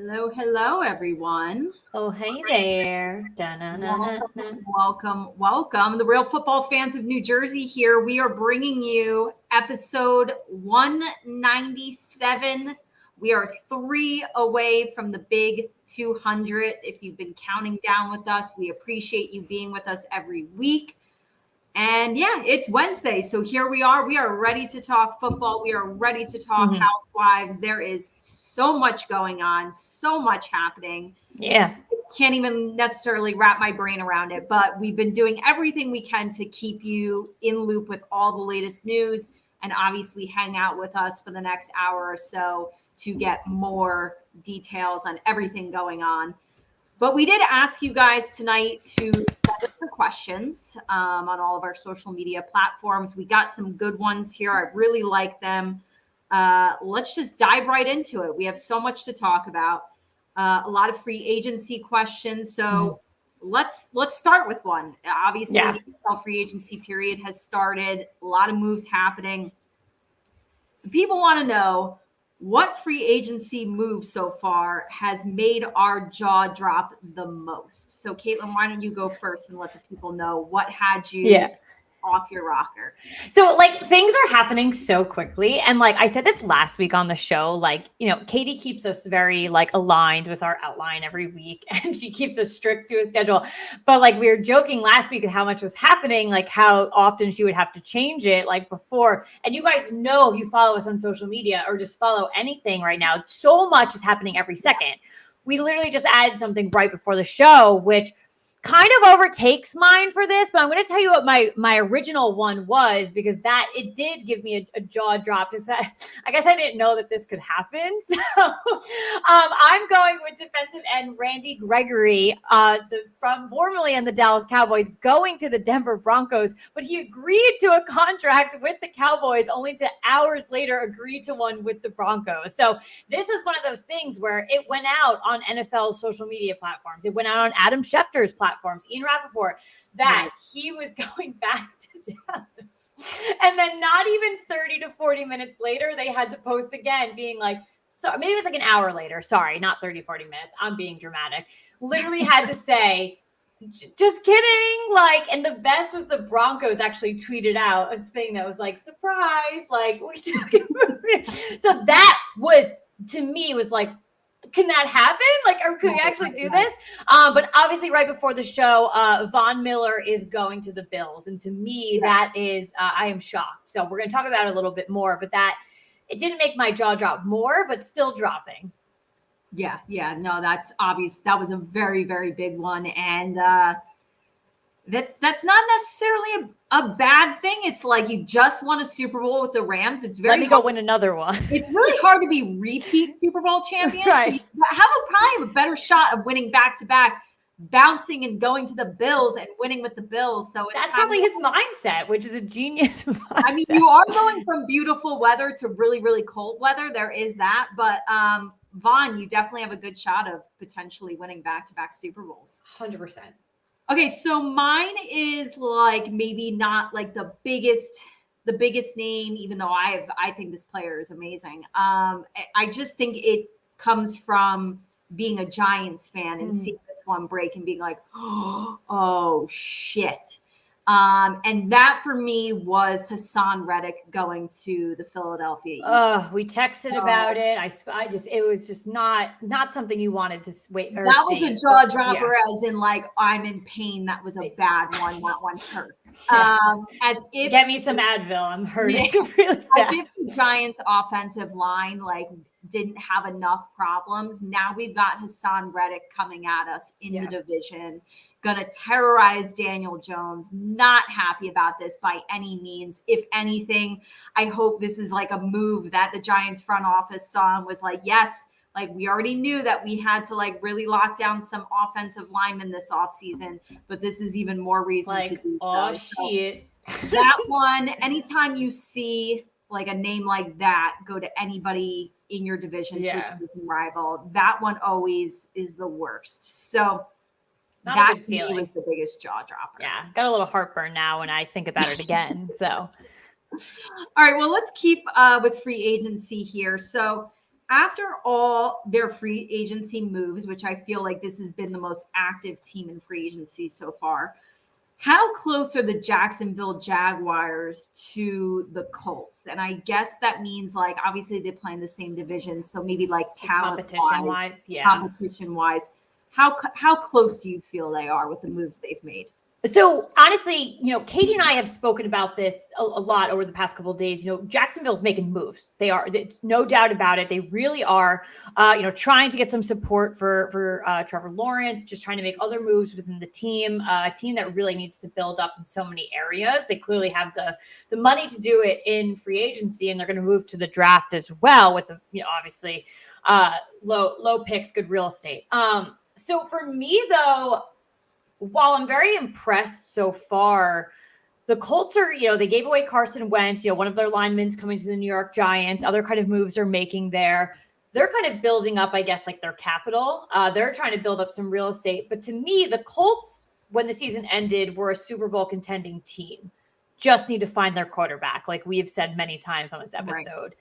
Hello, hello, everyone. Oh, hey there. Welcome. The real football fans of New Jersey here. We are bringing you episode 197. We are 3 away from the big 200. If you've been counting down with us, we appreciate you being with us every week. And yeah, it's Wednesday. So here we are. We are ready to talk football. We are ready to talk housewives. There is so much going on, so much happening. Yeah. Can't even necessarily wrap my brain around it, but we've been doing everything we can to keep you in loop with all the latest news and obviously hang out with us for the next hour or so to get more details on everything going on. But we did ask you guys tonight to send us some questions on all of our social media platforms. We got some good ones here. I really like them. Let's just dive right into it. We have so much to talk about. A lot of free agency questions. So let's start with one. Obviously, the NFL free agency period has started. A lot of moves happening. People want to know, what free agency move so far has made our jaw drop the most? So, Caitlin, why don't you go first and let the people know what had you off your rocker? So things are happening so quickly. And I said this last week on the show, Katie keeps us very aligned with our outline every week and she keeps us strict to a schedule. But we were joking last week at how much was happening, how often she would have to change it before. And you guys know, if you follow us on social media or just follow anything right now, so much is happening every second. We literally just added something right before the show, which kind of overtakes mine for this, but I'm going to tell you what my original one was, because that it did give me a jaw drop. I guess I didn't know that this could happen. So I'm going with defensive end Randy Gregory, from formerly in the Dallas Cowboys, going to the Denver Broncos, but he agreed to a contract with the Cowboys only to hours later agree to one with the Broncos. So this was one of those things where it went out on NFL's social media platforms. It went out on Adam Schefter's platforms, Ian Rappaport, that he was going back to Dallas. And then not even 30 to 40 minutes later, they had to post again being so maybe it was an hour later. Sorry, not 30, 40 minutes. I'm being dramatic. Literally had to say, just kidding. And the best was the Broncos actually tweeted out a thing that was surprise, we took it. So that was, to me, was can that happen? Or could we actually do this? But obviously right before the show, Von Miller is going to the Bills. And to me, that is, I am shocked. So we're going to talk about it a little bit more, but it didn't make my jaw drop more, but still dropping. Yeah. No, that's obvious. That was a very, very big one. And that's not necessarily a bad thing. It's you just won a Super Bowl with the Rams. It's very Let me go win another one. It's really hard to be repeat Super Bowl champions. Right. You probably have a better shot of winning back-to-back, bouncing and going to the Bills and winning with the Bills. So that's probably his mindset, which is a genius mindset. I mean, you are going from beautiful weather to really, really cold weather. There is that. But Vaughn, you definitely have a good shot of potentially winning back-to-back Super Bowls. 100%. Okay, so mine is maybe not the biggest name, even though I think this player is amazing. I just think it comes from being a Giants fan and seeing this one break and being oh shit. And that for me was Hassan Reddick going to the Philadelphia Eagles. We texted about it. It was just not something you wanted to wait. That was a jaw dropper, as in I'm in pain. That was a bad one. That one hurts. As if get me some Advil. I'm hurting really bad. As if the Giants' offensive line didn't have enough problems. Now we've got Hassan Reddick coming at us in the division. Going to terrorize Daniel Jones. Not happy about this by any means. If anything, I hope this is a move that the Giants front office saw and was yes, we already knew that we had to really lock down some offensive linemen this offseason, but this is even more reason to do so. Shit. That one, anytime you see a name like that go to anybody in your division, to a rival, that one always is the worst. So that to me was the biggest jaw dropper. Yeah, got a little heartburn now when I think about it again. So, all right, well, let's keep with free agency here. So after all their free agency moves, which I feel like this has been the most active team in free agency so far, how close are the Jacksonville Jaguars to the Colts? And I guess that means like obviously they play in the same division, so maybe like talent Competition-wise, yeah. Competition-wise, how close do you feel they are with the moves they've made? So honestly, Katie and I have spoken about this a lot over the past couple of days. Jacksonville's making moves. They are, it's no doubt about it. They really are, trying to get some support for Trevor Lawrence, just trying to make other moves within the team, a team that really needs to build up in so many areas. They clearly have the money to do it in free agency, and they're going to move to the draft as well with, obviously low picks, good real estate. So for me though, while I'm very impressed so far, the Colts are, they gave away Carson Wentz, one of their linemen's coming to the New York Giants, other kind of moves are making there. They're kind of building up, I guess, like their capital. They're trying to build up some real estate. But to me, the Colts, when the season ended, were a Super Bowl contending team. Just need to find their quarterback, like we have said many times on this episode. Right.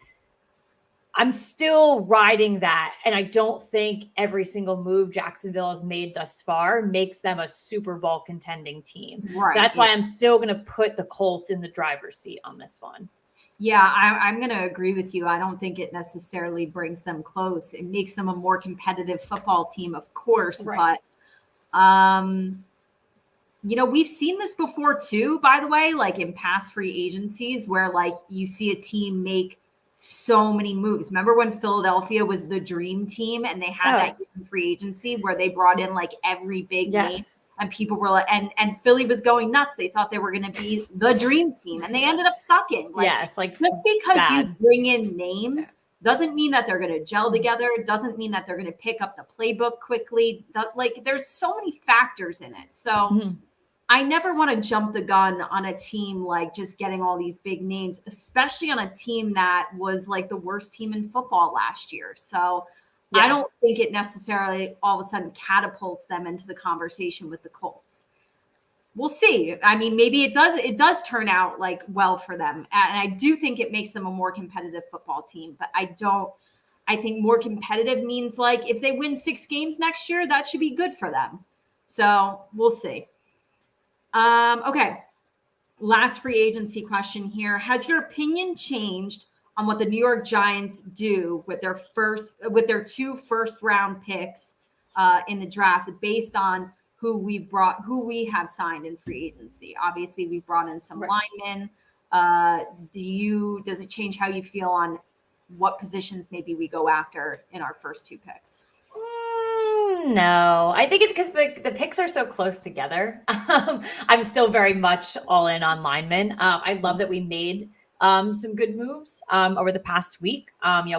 I'm still riding that. And I don't think every single move Jacksonville has made thus far makes them a Super Bowl contending team. Right. So that's why I'm still going to put the Colts in the driver's seat on this one. Yeah, I'm going to agree with you. I don't think it necessarily brings them close. It makes them a more competitive football team, of course. Right. But, we've seen this before too, by the way, like in past free agencies where like you see a team make so many moves. Remember when Philadelphia was the dream team and they had that free agency where they brought in like every big name and people were like, and Philly was going nuts. They thought they were going to be the dream team and they ended up sucking. Like, just because you bring in names doesn't mean that they're going to gel together. It doesn't mean that they're going to pick up the playbook quickly. Like there's so many factors in it. So I never want to jump the gun on a team like just getting all these big names, especially on a team that was like the worst team in football last year. So I don't think it necessarily all of a sudden catapults them into the conversation with the Colts. We'll see. I mean, maybe it does turn out like well for them. And I do think it makes them a more competitive football team, but I think more competitive means like if they win 6 games next year, that should be good for them. So we'll see. Okay. Last free agency question here. Has your opinion changed on what the New York Giants do with their 2 first-round picks in the draft based on who we have signed in free agency? Obviously, we've brought in some linemen. Does it change how you feel on what positions maybe we go after in our first 2 picks? No, I think it's because the picks are so close together. I'm still very much all in on linemen. I love that we made some good moves over the past week,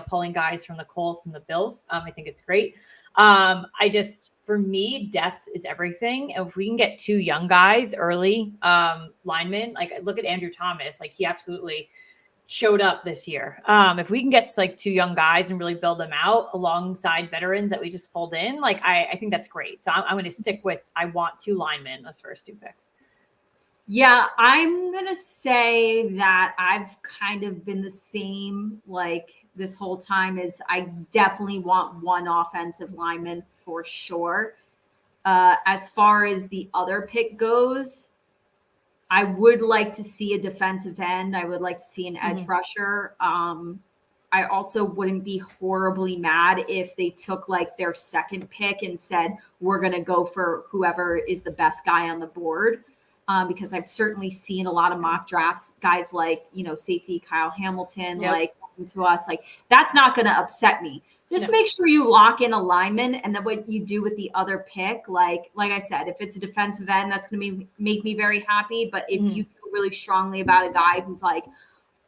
pulling guys from the Colts and the Bills. I think it's great. For me, depth is everything. If we can get 2 young guys early, linemen, like look at Andrew Thomas, like he absolutely showed up this year. If we can get like 2 young guys and really build them out alongside veterans that we just pulled in, like I think that's great. So I'm going to stick with, I want 2 linemen those first 2 picks. Yeah, I'm going to say that I've kind of been the same like this whole time. Is I definitely want 1 offensive lineman for sure. As far as the other pick goes, I would like to see a defensive end. I would like to see an edge rusher. I also wouldn't be horribly mad if they took like their second pick and said, we're going to go for whoever is the best guy on the board. Because I've certainly seen a lot of mock drafts, guys like, safety Kyle Hamilton, like to us, like that's not going to upset me. Just make sure you lock in a lineman, and then what you do with the other pick, like I said, if it's a defensive end, that's going to make me very happy. But if you feel really strongly about a guy who's like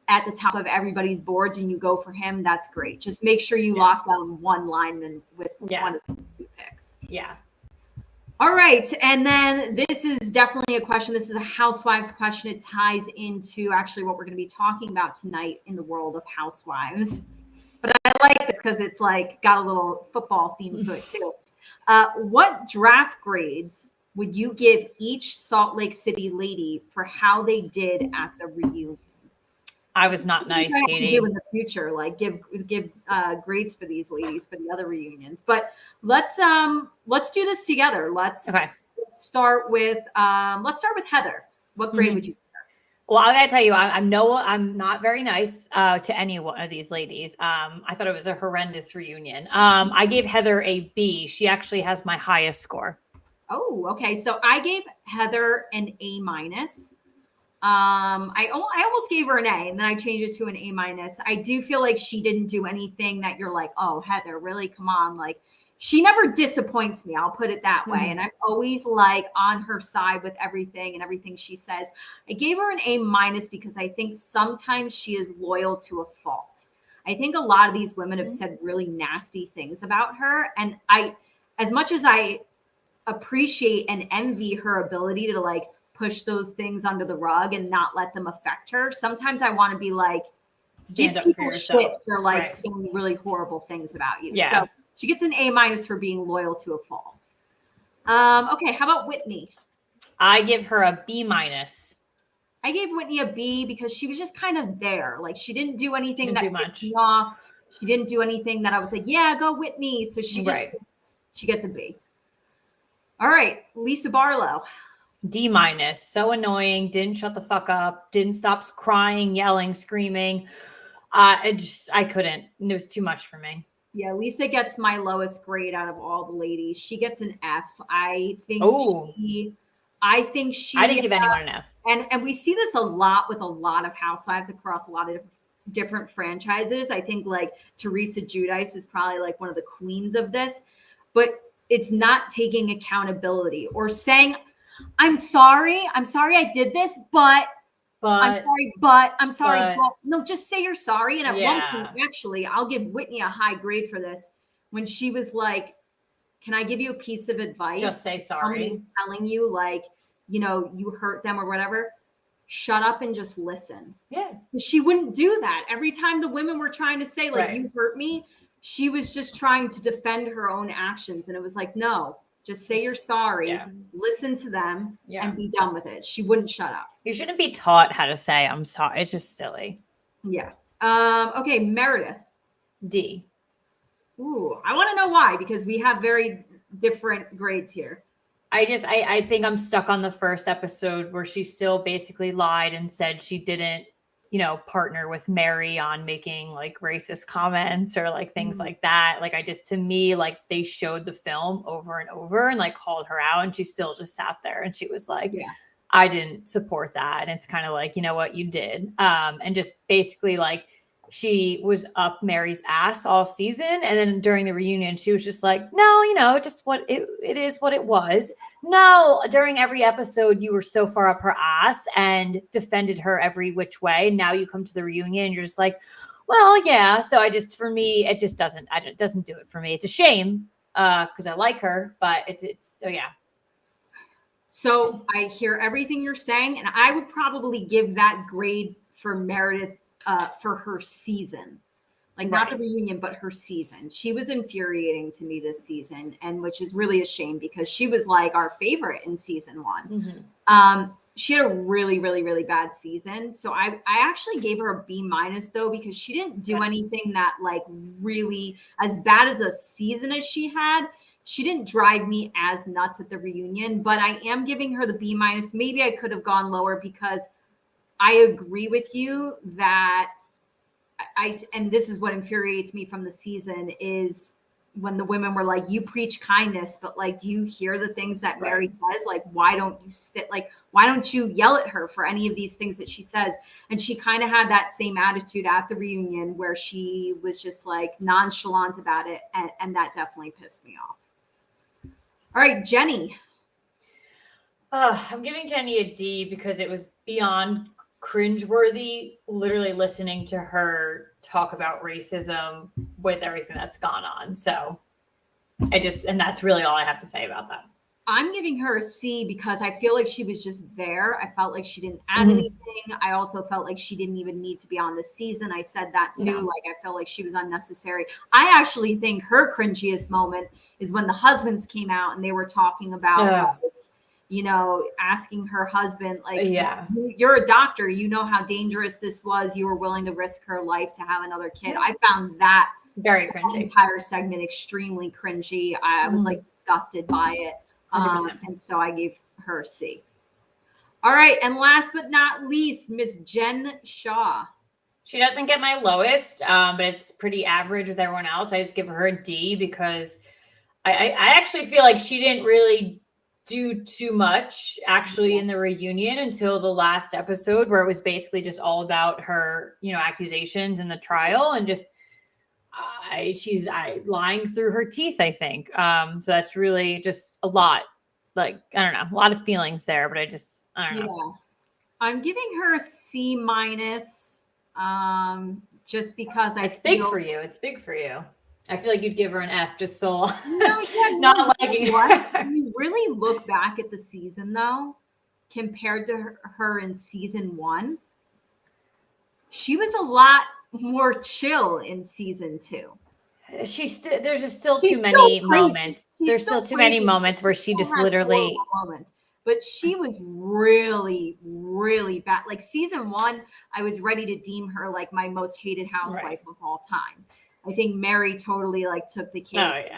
at the top of everybody's boards and you go for him, that's great. Just make sure you lock down 1 lineman with 1 of the 2 picks. Yeah. All right. And then this is definitely a question. This is a housewives question. It ties into actually what we're going to be talking about tonight in the world of housewives. But I like this because it's like got a little football theme to it too. What draft grades would you give each Salt Lake City lady for how they did at the reunion? I was not nice, I have to Katie. do in the future, like give grades for these ladies for the other reunions. But let's do this together. Let's start with Heather. What grade would you? Well, I gotta tell you, I'm not very nice to any one of these ladies. I thought it was a horrendous reunion. I gave Heather a B. She actually has my highest score. Oh, okay. So I gave Heather an A minus. I almost gave her an A, and then I changed it to an A minus. I do feel like she didn't do anything that you're like, oh, Heather, really? Come on. Like, she never disappoints me. I'll put it that way. And I'm always like on her side with everything and everything she says. I gave her an A minus because I think sometimes she is loyal to a fault. I think a lot of these women have said really nasty things about her. And as much as I appreciate and envy her ability to like push those things under the rug and not let them affect her, sometimes I want to be like, stand give up for people yourself. shit for like saying really horrible things about you. Yeah. So she gets an A minus for being loyal to a fault. Okay, how about Whitney? I give her a B minus. I gave Whitney a B because she was just kind of there. Like, she didn't do anything that pissed me much. off. She didn't do anything that I was like, yeah, go Whitney. So she just she gets a B. All right, Lisa Barlow. D minus. So annoying. Didn't shut the fuck up. Didn't stop crying, yelling, screaming. I couldn't. It was too much for me. Yeah, Lisa gets my lowest grade out of all the ladies. She gets an F. I think she I didn't give anyone an F. And we see this a lot with a lot of housewives across a lot of different franchises. I think like Teresa Giudice is probably like one of the queens of this, but it's not taking accountability or saying, I'm sorry I did this, but I'm sorry. But no, just say you're sorry. And at one point, actually, I'll give Whitney a high grade for this. When she was like, can I give you a piece of advice? Just say sorry. Somebody's telling you like, you know, you hurt them or whatever. Shut up and just listen. Yeah. She wouldn't do that. Every time the women were trying to say like, you hurt me, she was just trying to defend her own actions. And it was like, no. Just say you're sorry, listen to them, and be done with it. She wouldn't shut up. You shouldn't be taught how to say I'm sorry. It's just silly. Yeah. Okay, Meredith. D. Ooh, I want to know why, because we have very different grades here. I think I'm stuck on the first episode where she still basically lied and said she didn't, you know, partner with Mary on making like racist comments or like things like that. Like to me, like they showed the film over and over and like called her out, and she still just sat there and she was like, I didn't support that. And it's kind of like, you know what, you did. And just basically like she was up Mary's ass all season. And then during the reunion, she was just like, no, you know, just what it is what it was. No, during every episode, you were so far up her ass and defended her every which way. Now you come to the reunion and you're just like, well, yeah. So for me, it just doesn't do it for me. It's a shame because I like her, but it's so yeah. So I hear everything you're saying, and I would probably give that grade for Meredith for her season. Like not the reunion, but her season. She was infuriating to me this season, and which is really a shame because she was like our favorite in season 1. She had a really, really, really bad season. So I actually gave her a B minus though, because she didn't do anything that like really as bad as a season as she had. She didn't drive me as nuts at the reunion, but I am giving her the B minus. Maybe I could have gone lower because I agree with you that and this is what infuriates me from the season is when the women were like, you preach kindness, but like, do you hear the things that Mary says? Like, why don't you yell at her for any of these things that she says? And she kind of had that same attitude at the reunion where she was just like nonchalant about it. And that definitely pissed me off. All right, Jenny. I'm giving Jenny a D because it was beyond cringeworthy, literally listening to her talk about racism with everything that's gone on. So and that's really all I have to say about that. I'm giving her a C because I feel like she was just there. I felt like she didn't add anything. I also felt like she didn't even need to be on this season. I said that too. No. Like I felt like she was unnecessary. I actually think her cringiest moment is when the husbands came out and they were talking about asking her husband, like, Yeah. you're a doctor, you know how dangerous this was. You were willing to risk her life to have another kid. I found that Very cringy. entire segment extremely cringy. I was like disgusted by it. 100%. And so I gave her a C. All right. And last but not least, Miss Jen Shaw. She doesn't get my lowest, but it's pretty average with everyone else. I just give her a D because I actually feel like she didn't really do too much actually in the reunion until the last episode, where it was basically just all about her, accusations in the trial, and just she's lying through her teeth, I think. So that's really just a lot. Like, I don't know, a lot of feelings there, but I don't know. Yeah. I'm giving her a C minus, just because It's big for you. It's big for you. I feel like you'd give her an F just so not liking her. When you really look back at the season, though, compared to her in season 1, she was a lot more chill in season 2. There's just still too many moments. There's still too many moments where she just literally moments. But she was really, really bad. Like season 1, I was ready to deem her like my most hated housewife of all time. I think Mary totally like took the cake,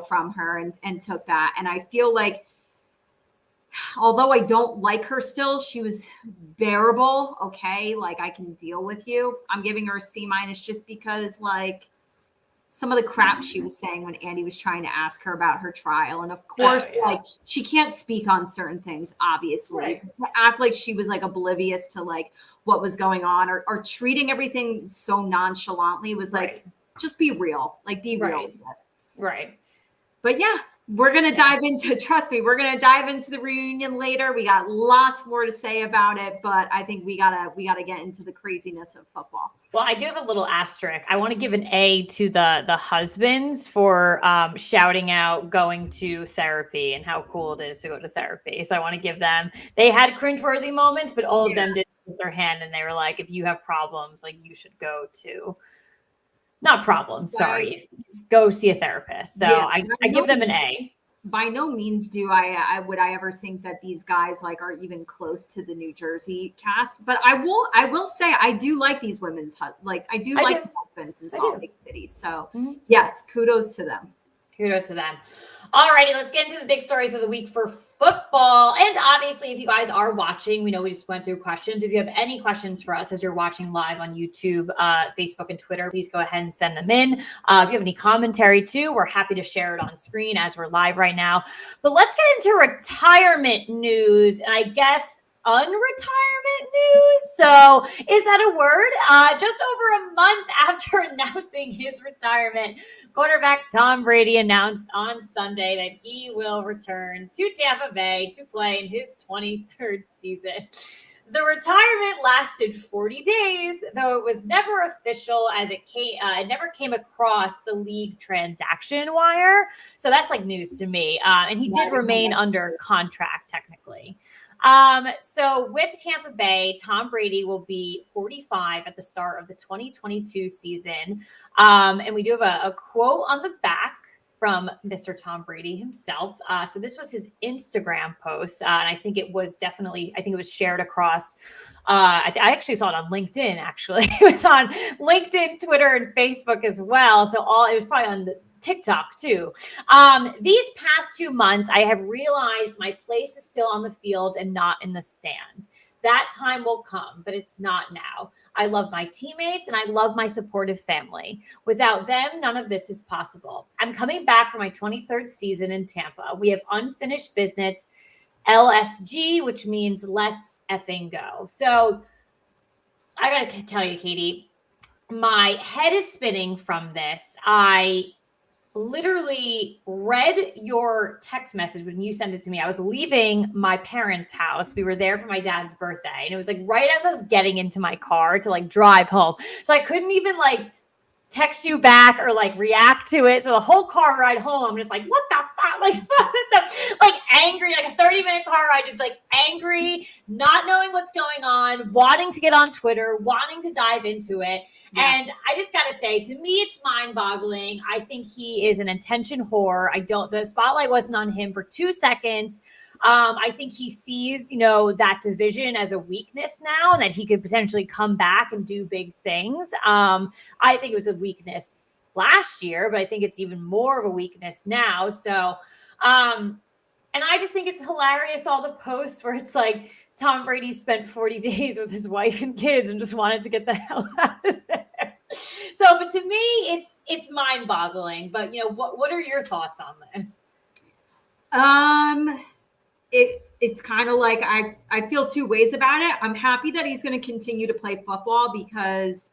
from her and took that. And I feel like, although I don't like her still, she was bearable. Okay. Like I can deal with you. I'm giving her a C minus just because like some of the crap she was saying when Andy was trying to ask her about her trial. And of course, like she can't speak on certain things, obviously. Right. To act like she was like oblivious to like what was going on or treating everything so nonchalantly was like, just be real. Like be real with it. Right. But yeah, we're going to dive into, trust me, we're going to dive into the reunion later. We got lots more to say about it, but I think we gotta get into the craziness of football. Well, I do have a little asterisk. I want to give an A to the husbands for shouting out going to therapy and how cool it is to go to therapy. So I want to give them, they had cringeworthy moments, but all of them did with their hand, and they were like, if you have problems, like you should go to, not problems, sorry, just go see a therapist. So I give them an A. By no means do I ever think that these guys like are even close to the New Jersey cast, but I will say I do like these women's like I do like husbands in Salt Lake City. So yes, kudos to them. Kudos to them. All righty, let's get into the big stories of the week for football. And obviously, if you guys are watching, we know we just went through questions. If you have any questions for us as you're watching live on YouTube, Facebook, and Twitter, please go ahead and send them in. If you have any commentary too, we're happy to share it on screen as we're live right now. But let's get into retirement news. And I guess unretirement news. So is that a word? Just over a month after announcing his retirement, quarterback Tom Brady announced on Sunday that he will return to Tampa Bay to play in his 23rd season. The retirement lasted 40 days, though it was never official as it never came across the league transaction wire. So that's like news to me. And he did remain under contract technically. So with Tampa Bay, Tom Brady will be 45 at the start of the 2022 season. And we do have a quote on the back from Mr. Tom Brady himself. So this was his Instagram post. And I think it was shared across, I actually saw it on LinkedIn, actually. It was on LinkedIn, Twitter, and Facebook as well. So it was probably on the TikTok too. These past 2 months, I have realized my place is still on the field and not in the stands. That time will come, but it's not now. I love my teammates and I love my supportive family. Without them, none of this is possible. I'm coming back for my 23rd season in Tampa. We have unfinished business, LFG, which means let's effing go. So I got to tell you, Katie, my head is spinning from this. I literally read your text message when you sent it to me. I was leaving my parents' house. We were there for my dad's birthday. And it was like right as I was getting into my car to like drive home. So I couldn't even like text you back or like react to it. So the whole car ride home, I'm just like, what the fuck? Like, like angry, like a 30-minute car ride, just like angry, not knowing what's going on, wanting to get on Twitter, wanting to dive into it. Yeah. And I just got to say, to me, it's mind-boggling. I think he is an attention whore. The spotlight wasn't on him for 2 seconds. I think he sees, that division as a weakness now, and that he could potentially come back and do big things. I think it was a weakness last year, but I think it's even more of a weakness now. So, and I just think it's hilarious, all the posts where it's like Tom Brady spent 40 days with his wife and kids and just wanted to get the hell out of there. So, but to me, it's mind-boggling. But what are your thoughts on this? It's kind of like I feel two ways about it. I'm happy that he's going to continue to play football because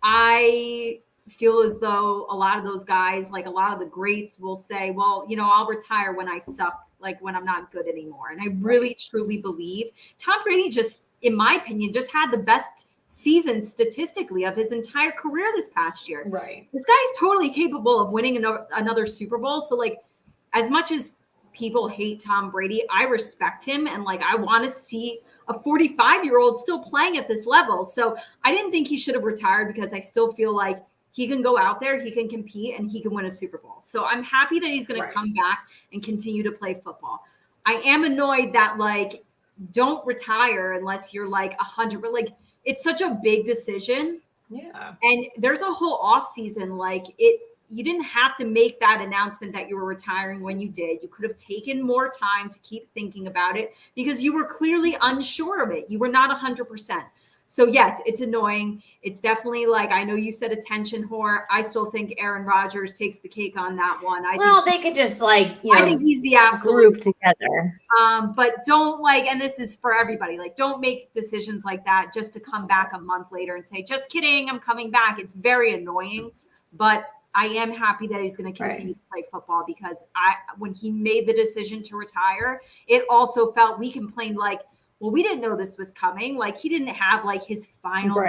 I feel as though a lot of those guys, like a lot of the greats, will say, well, I'll retire when I suck, like when I'm not good anymore. And I really truly believe Tom Brady just, in my opinion, just had the best season statistically of his entire career this past year. Right. This guy's totally capable of winning another Super Bowl. So like, as much as people hate Tom Brady, I respect him. And like, I want to see a 45-year-old still playing at this level. So I didn't think he should have retired because I still feel like he can go out there, he can compete, and he can win a Super Bowl. So I'm happy that he's going to come back and continue to play football. I am annoyed that like, don't retire unless you're like 100, but like, it's such a big decision. Yeah. And there's a whole off season. Like you didn't have to make that announcement that you were retiring when you did. You could have taken more time to keep thinking about it because you were clearly unsure of it. You were not 100%. So yes, it's annoying. It's definitely like, I know you said attention whore. I still think Aaron Rodgers takes the cake on that one. They could just I think he's the absolute group together. But don't like, and this is for everybody, like don't make decisions like that just to come back a month later and say, just kidding, I'm coming back. It's very annoying, but I am happy that he's going to continue to play football because when he made the decision to retire, it also felt, we complained like, well, we didn't know this was coming. Like he didn't have like his final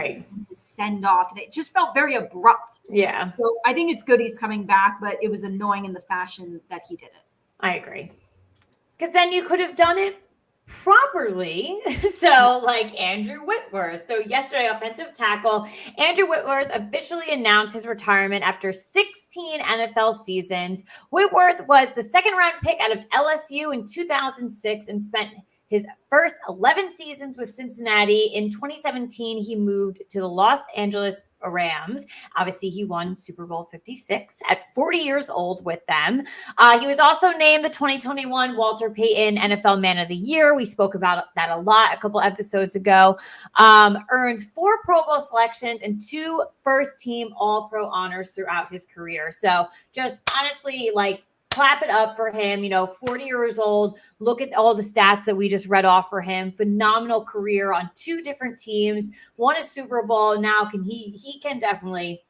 send off, and it just felt very abrupt. Yeah. So I think it's good he's coming back, but it was annoying in the fashion that he did it. I agree. Because then you could have done it properly. So like Andrew Whitworth. So yesterday, offensive tackle Andrew Whitworth officially announced his retirement after 16 NFL seasons. Whitworth was the second-round pick out of LSU in 2006 and spent his first 11 seasons with Cincinnati. In 2017, he moved to the Los Angeles Rams. Obviously, he won Super Bowl 56 at 40 years old with them. He was also named the 2021 Walter Payton NFL Man of the Year. We spoke about that a lot a couple episodes ago. Earned 4 Pro Bowl selections and 2 first-team All-Pro honors throughout his career. So just honestly, like, clap it up for him, 40 years old. Look at all the stats that we just read off for him. Phenomenal career on 2 different teams, won a Super Bowl. Now he can definitely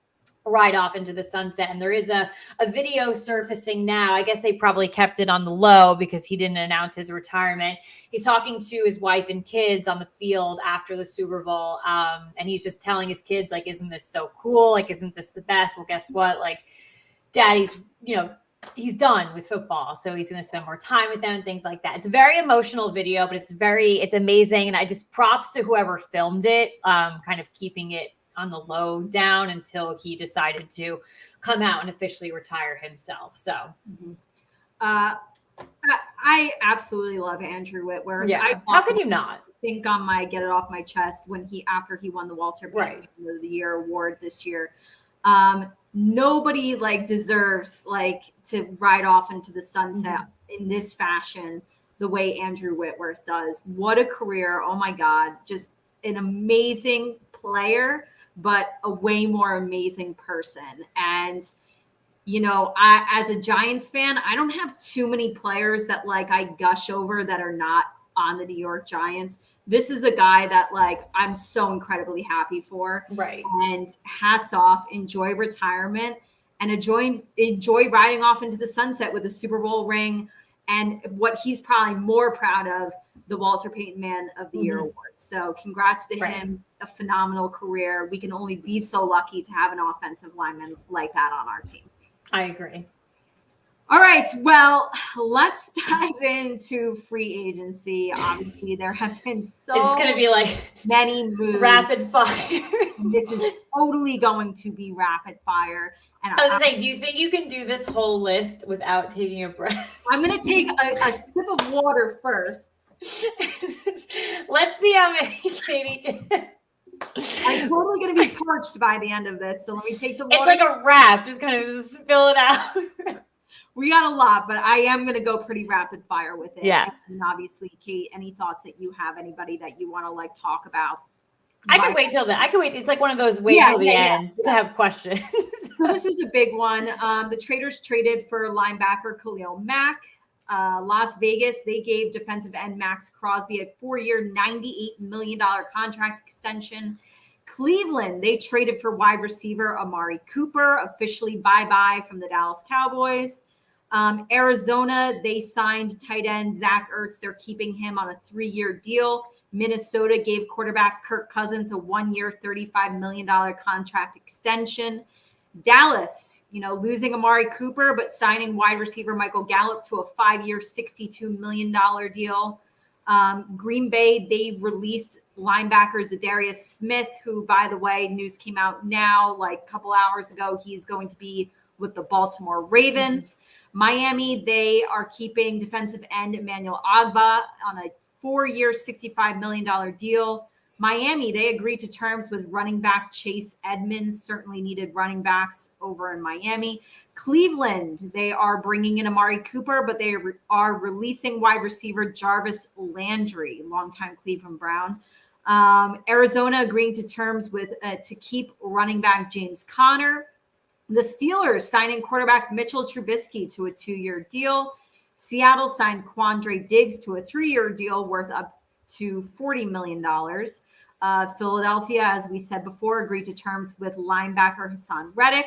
ride off into the sunset. And there is a video surfacing now. I guess they probably kept it on the low because he didn't announce his retirement. He's talking to his wife and kids on the field after the Super Bowl. And he's just telling his kids, like, isn't this so cool? Like, isn't this the best? Well, guess what? Like, Daddy's, he's done with football. So he's going to spend more time with them and things like that. It's a very emotional video, but it's amazing. And I just props to whoever filmed it, kind of keeping it on the low down until he decided to come out and officially retire himself. So I absolutely love Andrew Whitworth. Yeah. How can you not? Think on my get it off my chest after he won the Walter Payton of the Year award this year. Nobody deserves to ride off into the sunset in this fashion the way Andrew Whitworth does. What a career. Oh my God. Just an amazing player, but a way more amazing person. And, I, as a Giants fan, I don't have too many players that I gush over that are not on the New York Giants. This is a guy that I'm so incredibly happy for. Right. And hats off, enjoy retirement and enjoy riding off into the sunset with a Super Bowl ring and what he's probably more proud of, the Walter Payton Man of the Year award. So congrats to him, a phenomenal career. We can only be so lucky to have an offensive lineman like that on our team. I agree. All right. Well, let's dive into free agency. Obviously, there have been It's just going to be like many moves. rapid fire. This is totally going to be rapid fire. And I was going to say, do you think you can do this whole list without taking a breath? I'm going to take a sip of water first. Let's see how many Katie can. I'm totally going to be parched by the end of this. So let me take the water. It's like a wrap. Just kind of just spill it out. We got a lot, but I am going to go pretty rapid fire with it. Yeah. And obviously, Kate, any thoughts that you have, anybody that you want to like talk about? I could wait till It's like one of those till the end to have questions. So this is a big one. The traders traded for linebacker Khalil Mack. Las Vegas, they gave defensive end Max Crosby a 4-year, $98 million contract extension. Cleveland, they traded for wide receiver Amari Cooper, officially bye-bye from the Dallas Cowboys. Arizona, they signed tight end Zach Ertz. They're keeping him on a 3-year deal. Minnesota gave quarterback Kirk Cousins a 1-year, $35 million contract extension. Dallas, losing Amari Cooper, but signing wide receiver Michael Gallup to a 5-year, $62 million deal. Green Bay, they released linebacker Zadarius Smith, who, by the way, news came out now, like a couple hours ago, he's going to be with the Baltimore Ravens. Miami, they are keeping defensive end Emmanuel Ogbah on a 4-year, $65 million deal. Miami, they agreed to terms with running back Chase Edmonds, certainly needed running backs over in Miami. Cleveland, they are bringing in Amari Cooper, but they are releasing wide receiver Jarvis Landry, longtime Cleveland Brown. Arizona agreeing to terms with to keep running back James Conner. The Steelers signing quarterback Mitchell Trubisky to a 2-year deal. Seattle signed Quandre Diggs to a 3-year deal worth up to $40 million. Philadelphia, as we said before, agreed to terms with linebacker Hassan Reddick.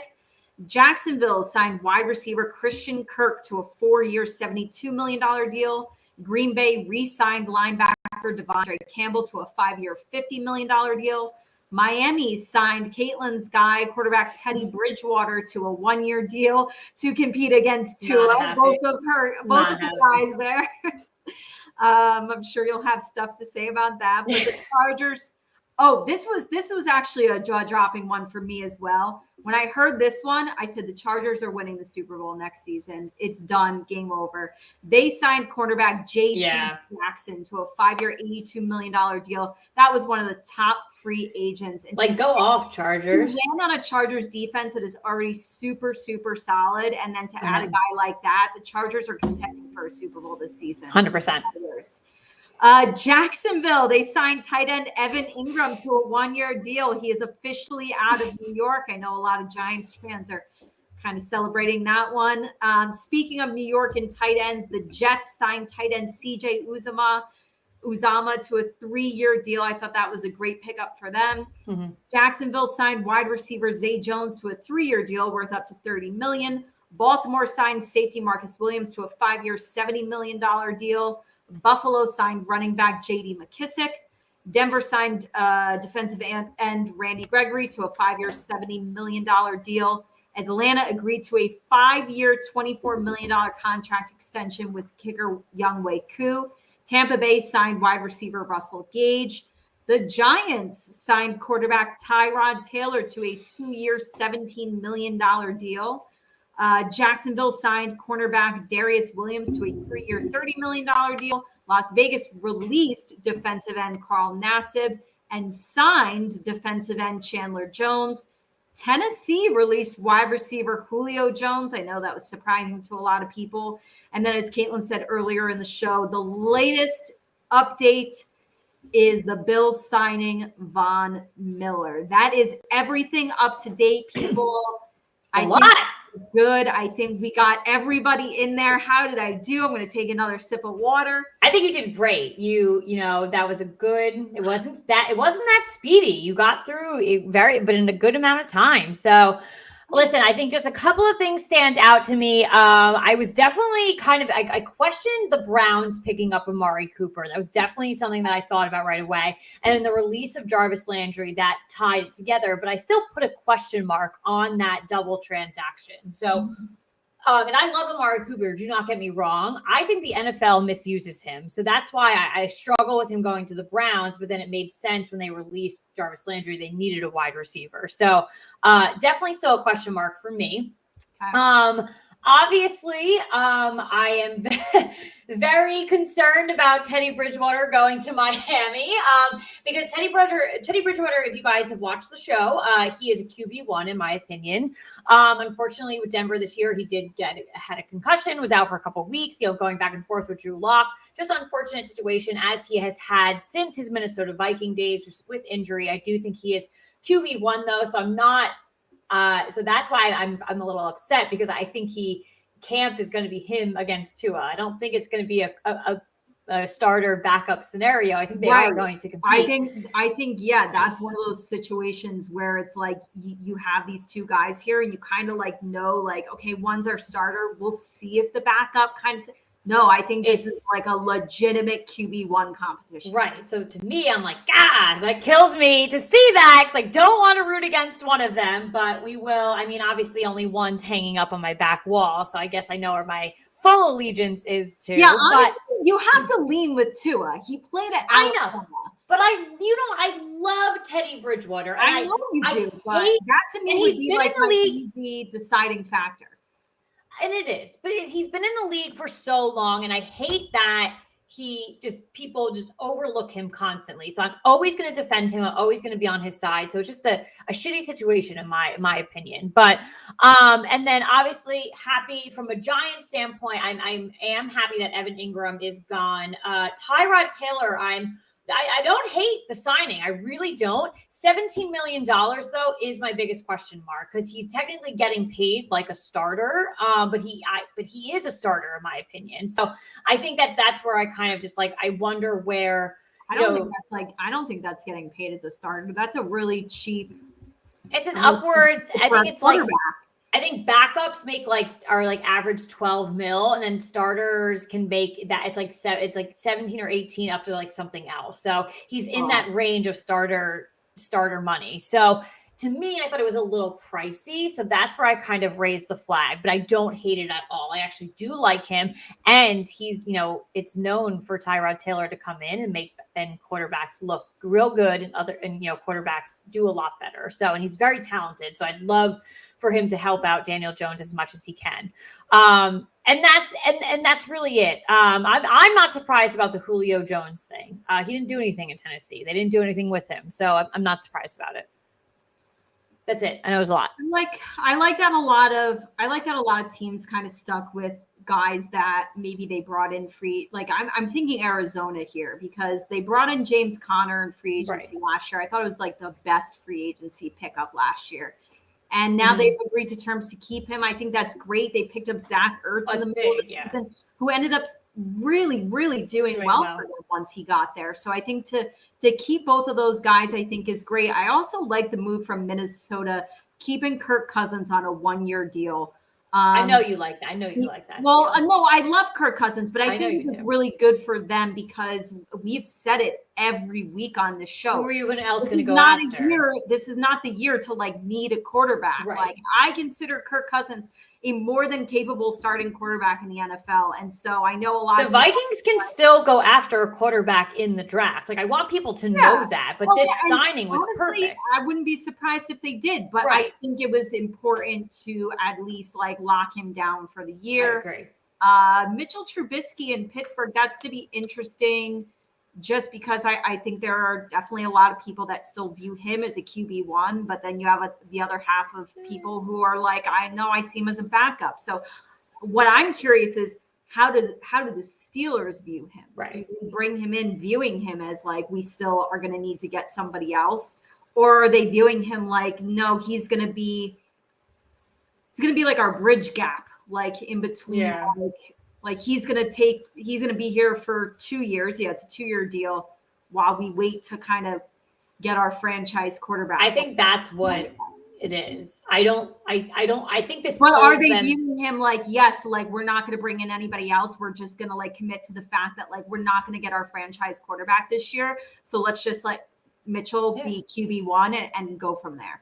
Jacksonville signed wide receiver Christian Kirk to a 4-year, $72 million deal. Green Bay re-signed linebacker Devondre Campbell to a 5-year, $50 million deal. Miami signed Caitlin's guy, quarterback Teddy Bridgewater, to a 1-year deal to compete against Tua. Both of the guys there. I'm sure you'll have stuff to say about that. But the Chargers. Oh, this was actually a jaw-dropping one for me as well. When I heard this one, I said the Chargers are winning the Super Bowl next season. It's done, game over. They signed cornerback J.C. Jackson to a 5-year, $82 million deal. That was one of the top free agents. And go off, Chargers. To land on a Chargers defense that is already super, super solid, and then to add a guy like that, the Chargers are contending for a Super Bowl this season. 100%. Jacksonville, they signed tight end Evan Ingram to a 1-year deal. He is officially out of New York. I know a lot of Giants fans are kind of celebrating that one. Speaking of New York and tight ends, the Jets signed tight end CJ Uzama to a 3-year deal. I thought that was a great pickup for them. Jacksonville signed wide receiver Zay Jones to a 3-year deal worth up to $30 million. Baltimore signed safety Marcus Williams to a 5-year, $70 million deal. Buffalo signed running back J.D. McKissick. Denver signed defensive end Randy Gregory to a 5-year, $70 million deal. Atlanta agreed to a 5-year, $24 million contract extension with kicker Younghoe Koo. Tampa Bay signed wide receiver Russell Gage. The Giants signed quarterback Tyrod Taylor to a 2-year, $17 million deal. Jacksonville signed cornerback Darius Williams to a 3-year, $30 million deal. Las Vegas released defensive end Carl Nassib and signed defensive end Chandler Jones. Tennessee released wide receiver Julio Jones. I know that was surprising to a lot of people. And then, as Caitlin said earlier in the show, the latest update is the Bills signing Von Miller. That is everything up to date, people. Good. I think we got everybody in there. How did I do? I'm going to take another sip of water. I think you did great. You know, that was it wasn't that speedy. You got through it but in a good amount of time. So listen, I think just a couple of things stand out to me. I was definitely I questioned the Browns picking up Amari Cooper. That was definitely something that I thought about right away. And then the release of Jarvis Landry, that tied it together. But I still put a question mark on that double transaction. So And I love Amari Cooper. Do not get me wrong. I think the NFL misuses him. So that's why I struggle with him going to the Browns. But then it made sense when they released Jarvis Landry. They needed a wide receiver. So definitely still a question mark for me. Okay. Obviously, I am very concerned about Teddy Bridgewater going to Miami because Teddy Bridgewater, if you guys have watched the show, he is a QB1 in my opinion. Unfortunately, with Denver this year, he had a concussion, was out for a couple of weeks, going back and forth with Drew Lock. Just unfortunate situation as he has had since his Minnesota Viking days with injury. I do think he is QB1 though, so I'm not. So that's why I'm a little upset because I think camp is going to be him against Tua. I don't think it's going to be a starter backup scenario. I think they are going to compete. I think, yeah, that's one of those situations where it's like you have these two guys here and you kind of like know, like, okay, one's our starter. We'll see if the backup kind of. No, I think this is like a legitimate QB1 competition. Right. So to me, I'm like, guys, that kills me to see that because I don't want to root against one of them, but we will. I mean, obviously only one's hanging up on my back wall. So I guess I know where my full allegiance is to. Yeah, honestly, you have to lean with Tua. He played at Alabama. I know. But I love Teddy Bridgewater. I know you do, but that to me would be like the deciding factor. And it is, but he's been in the league for so long, and I hate that people just overlook him constantly. So I'm always going to defend him. I'm always going to be on his side. So it's just a shitty situation in my opinion. But and then obviously happy from a Giants standpoint. I am happy that Evan Ingram is gone. Tyrod Taylor, I don't hate the signing. I really don't. $17 million, though, is my biggest question mark because he's technically getting paid like a starter, but he is a starter in my opinion. So I think that's where I kind of just like I wonder where. I don't think that's getting paid as a starter. That's a really cheap. It's an upwards. I think it's like. I think backups are average 12 mil, and then starters can make that. It's like 17 or 18 up to like something else. So he's in that range of starter money. So to me, I thought it was a little pricey. So that's where I kind of raised the flag, but I don't hate it at all. I actually do like him. And he's, it's known for Tyrod Taylor to come in and make quarterbacks look real good and quarterbacks do a lot better. So, and he's very talented. So I'd love for him to help out Daniel Jones as much as he can. And that's really it. I'm not surprised about the Julio Jones thing. He didn't do anything in Tennessee. They didn't do anything with him. So I'm not surprised about it. That's it. I know it was a lot. I like that a lot of teams kind of stuck with guys that maybe they brought in free. Like I'm thinking Arizona here because they brought in James Conner in free agency last year. I thought it was like the best free agency pickup last year. And now they've agreed to terms to keep him. I think that's great. They picked up Zach Ertz in the middle of the season, who ended up really, really doing well for them once he got there. So I think to keep both of those guys, I think is great. I also like the move from Minnesota, keeping Kirk Cousins on a 1-year deal. I know you like that. I know you like that. Well, no, I love Kirk Cousins, but I think it was really good for them because we've said it every week on the show. Who are you else going to go after? This is not the year to like need a quarterback. Right. Like I consider Kirk Cousins a more than capable starting quarterback in the NFL. And so I know a lot of Vikings can still go after a quarterback in the draft. Like I want people to know that, but this signing was honestly, perfect. I wouldn't be surprised if they did, but I think it was important to at least like lock him down for the year. I agree. Mitchell Trubisky in Pittsburgh, that's going to be interesting just because I think there are definitely a lot of people that still view him as a QB1, but then you have the other half of people who are like, I know I see him as a backup. So what I'm curious is how do the Steelers view him? Right. Do they bring him in viewing him as like, we still are going to need to get somebody else? Or are they viewing him like, no, he's going to be like our bridge gap, like in between, like he's going to be here for 2 years. Yeah, it's a 2-year deal while we wait to kind of get our franchise quarterback. I think that's what it is. I think this. Well, are they viewing him like, yes, like we're not going to bring in anybody else. We're just going to like commit to the fact that like we're not going to get our franchise quarterback this year. So let's just let Mitchell be QB1 and go from there.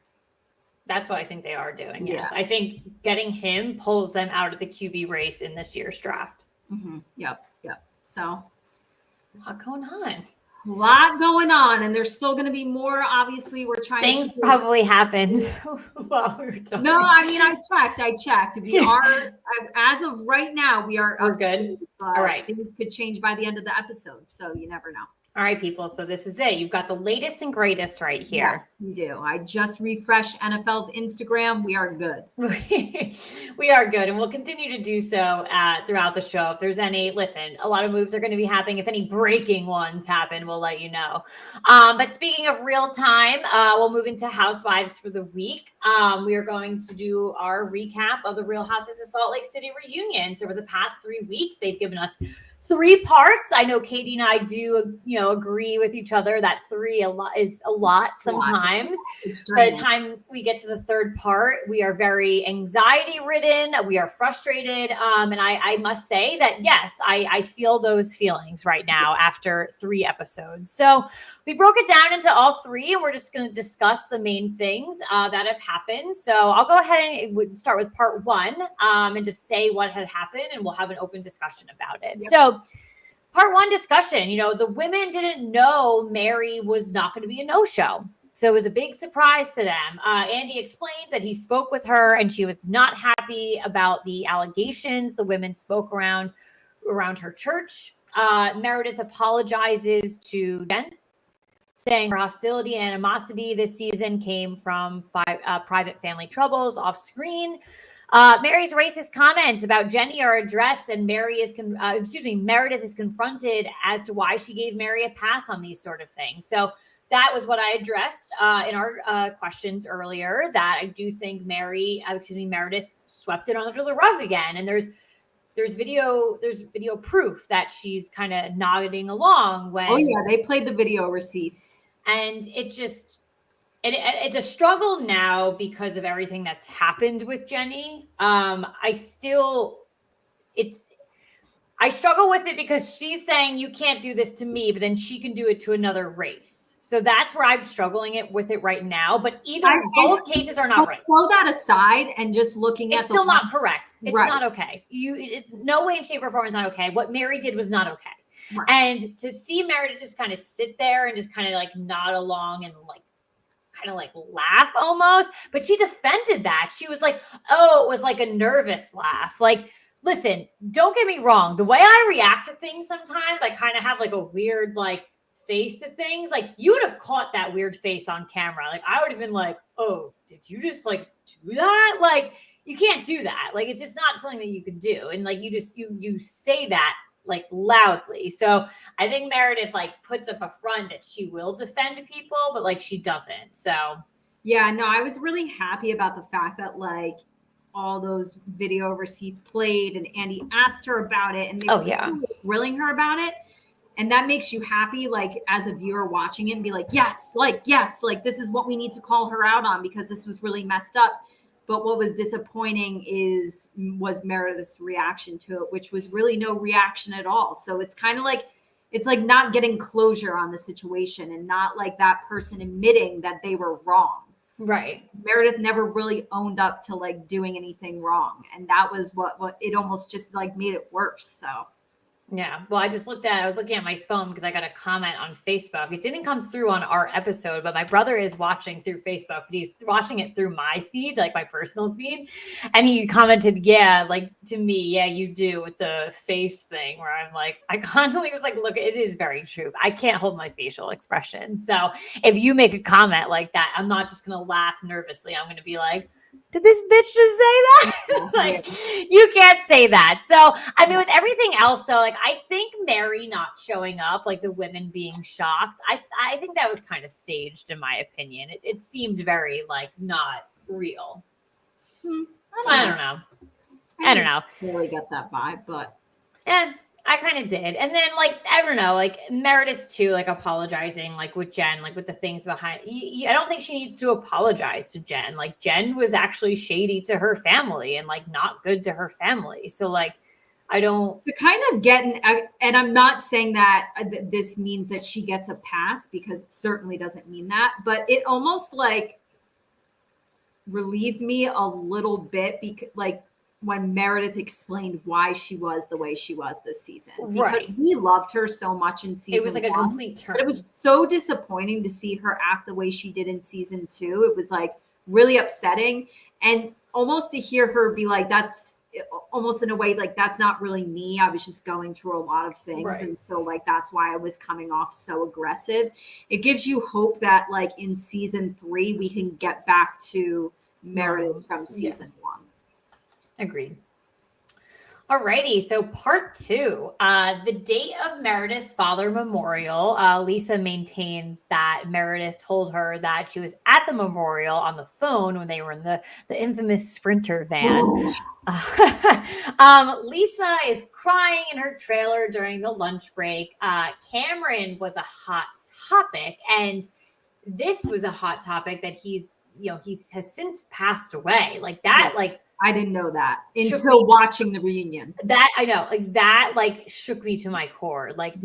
That's what I think they are doing. Yes. Yeah. I think getting him pulls them out of the QB race in this year's draft. Yep. So a lot going on. A lot going on, and there's still going to be more. Obviously, we're trying Things to probably happened while we were talking. No, I mean, I checked. We are, as of right now, we're good. All right. Things could change by the end of the episode, so you never know. All right, people. So this is it. You've got the latest and greatest right here. Yes, you do. I just refreshed NFL's Instagram. We are good. We are good. And we'll continue to do so throughout the show. If there's any, listen, a lot of moves are going to be happening. If any breaking ones happen, we'll let you know. But speaking of real time, we'll move into Housewives for the week. We are going to do our recap of the Real Houses of Salt Lake City reunion. So over the past 3 weeks, they've given us 3 parts. I know Katie and I do, agree with each other that 3 is a lot sometimes. By the time we get to the 3rd part, we are very anxiety ridden. We are frustrated. And I must say that, yes, I feel those feelings right now after 3 episodes. So we broke it down into all 3, and we're just going to discuss the main things that have happened. So I'll go ahead and start with part 1 and just say what had happened, and we'll have an open discussion about it. Yep. So part 1 discussion, the women didn't know Mary was not going to be a no-show. So it was a big surprise to them. Andy explained that he spoke with her and she was not happy about the allegations the women spoke around her church. Meredith apologizes to Jen, saying her hostility and animosity this season came from private family troubles off screen. Mary's racist comments about Jenny are addressed, and Meredith is confronted as to why she gave Mary a pass on these sort of things. So that was what I addressed in our questions earlier, that I do think Meredith swept it under the rug again. And there's video proof that she's kind of nodding along when. Oh yeah, they played the video receipts. And it's a struggle now because of everything that's happened with Jenny. I struggle with it because she's saying you can't do this to me, but then she can do it to another race. So that's where I'm struggling with it right now. But both cases are not right. Throw that aside and just looking at it's still not correct. It's right. not okay. It's no way in shape or form is not okay. What Mary did was not okay. Right. And to see Meredith just kind of sit there and just kind of like nod along and like kind of like laugh almost, but she defended that. She was like, oh, it was like a nervous laugh. Like, listen, don't get me wrong. The way I react to things sometimes, I kind of have like a weird like face to things. Like you would have caught that weird face on camera. Like I would have been like, oh, did you just like do that? Like you can't do that. Like it's just not something that you could do. And like you say that like loudly. So I think Meredith like puts up a front that she will defend people, but like she doesn't. So yeah, no, I was really happy about the fact that like all those video receipts played and Andy asked her about it and they were grilling her about it. And that makes you happy, like as a viewer watching it and be like, yes, this is what we need to call her out on because this was really messed up. But what was disappointing was Meredith's reaction to it, which was really no reaction at all. So it's kind of like, it's like not getting closure on the situation and not like that person admitting that they were wrong. Right. Meredith never really owned up to like doing anything wrong. And that was what it almost just like made it worse. So. Yeah. Well, I was looking at my phone because I got a comment on Facebook. It didn't come through on our episode, but my brother is watching through Facebook, but he's watching it through my feed, like my personal feed. And he commented, yeah, like to me, yeah, you do with the face thing where I'm like, I constantly just like, look, it is very true. I can't hold my facial expression. So if you make a comment like that, I'm not just going to laugh nervously. I'm going to be like, did this bitch just say that? Like, you can't say that. So, I mean, with everything else, though, like, I think Mary not showing up, like the women being shocked, I think that was kind of staged, in my opinion. It seemed very, like, not real. I don't know. I don't know. Really get that vibe, but. I kind of did. And then like, I don't know, like Meredith too, like apologizing, like with Jen, like with the things behind, I don't think she needs to apologize to Jen. Like Jen was actually shady to her family and like not good to her family. So like, I don't. To kind of get, and I'm not saying that this means that she gets a pass because it certainly doesn't mean that, but it almost like relieved me a little bit because like when Meredith explained why she was the way she was this season, because Right. we loved her so much in season It was like a one, complete turn. but it was so disappointing to see her act the way she did in season 2. It was like really upsetting, and almost to hear her be like, that's almost in a way like that's not really me. I was just going through a lot of things. Right. And so like that's why I was coming off so aggressive. It gives you hope that like in season 3 we can get back to Meredith from season 1. Agreed. Alrighty, so part 2, the date of Meredith's father memorial. Lisa maintains that Meredith told her that she was at the memorial on the phone when they were in the infamous Sprinter van. Lisa is crying in her trailer during the lunch break. Cameron was a hot topic, and this was a hot topic that he has since passed away. Like that, like I didn't know that until watching the reunion. That I know, like that, like shook me to my core. Like,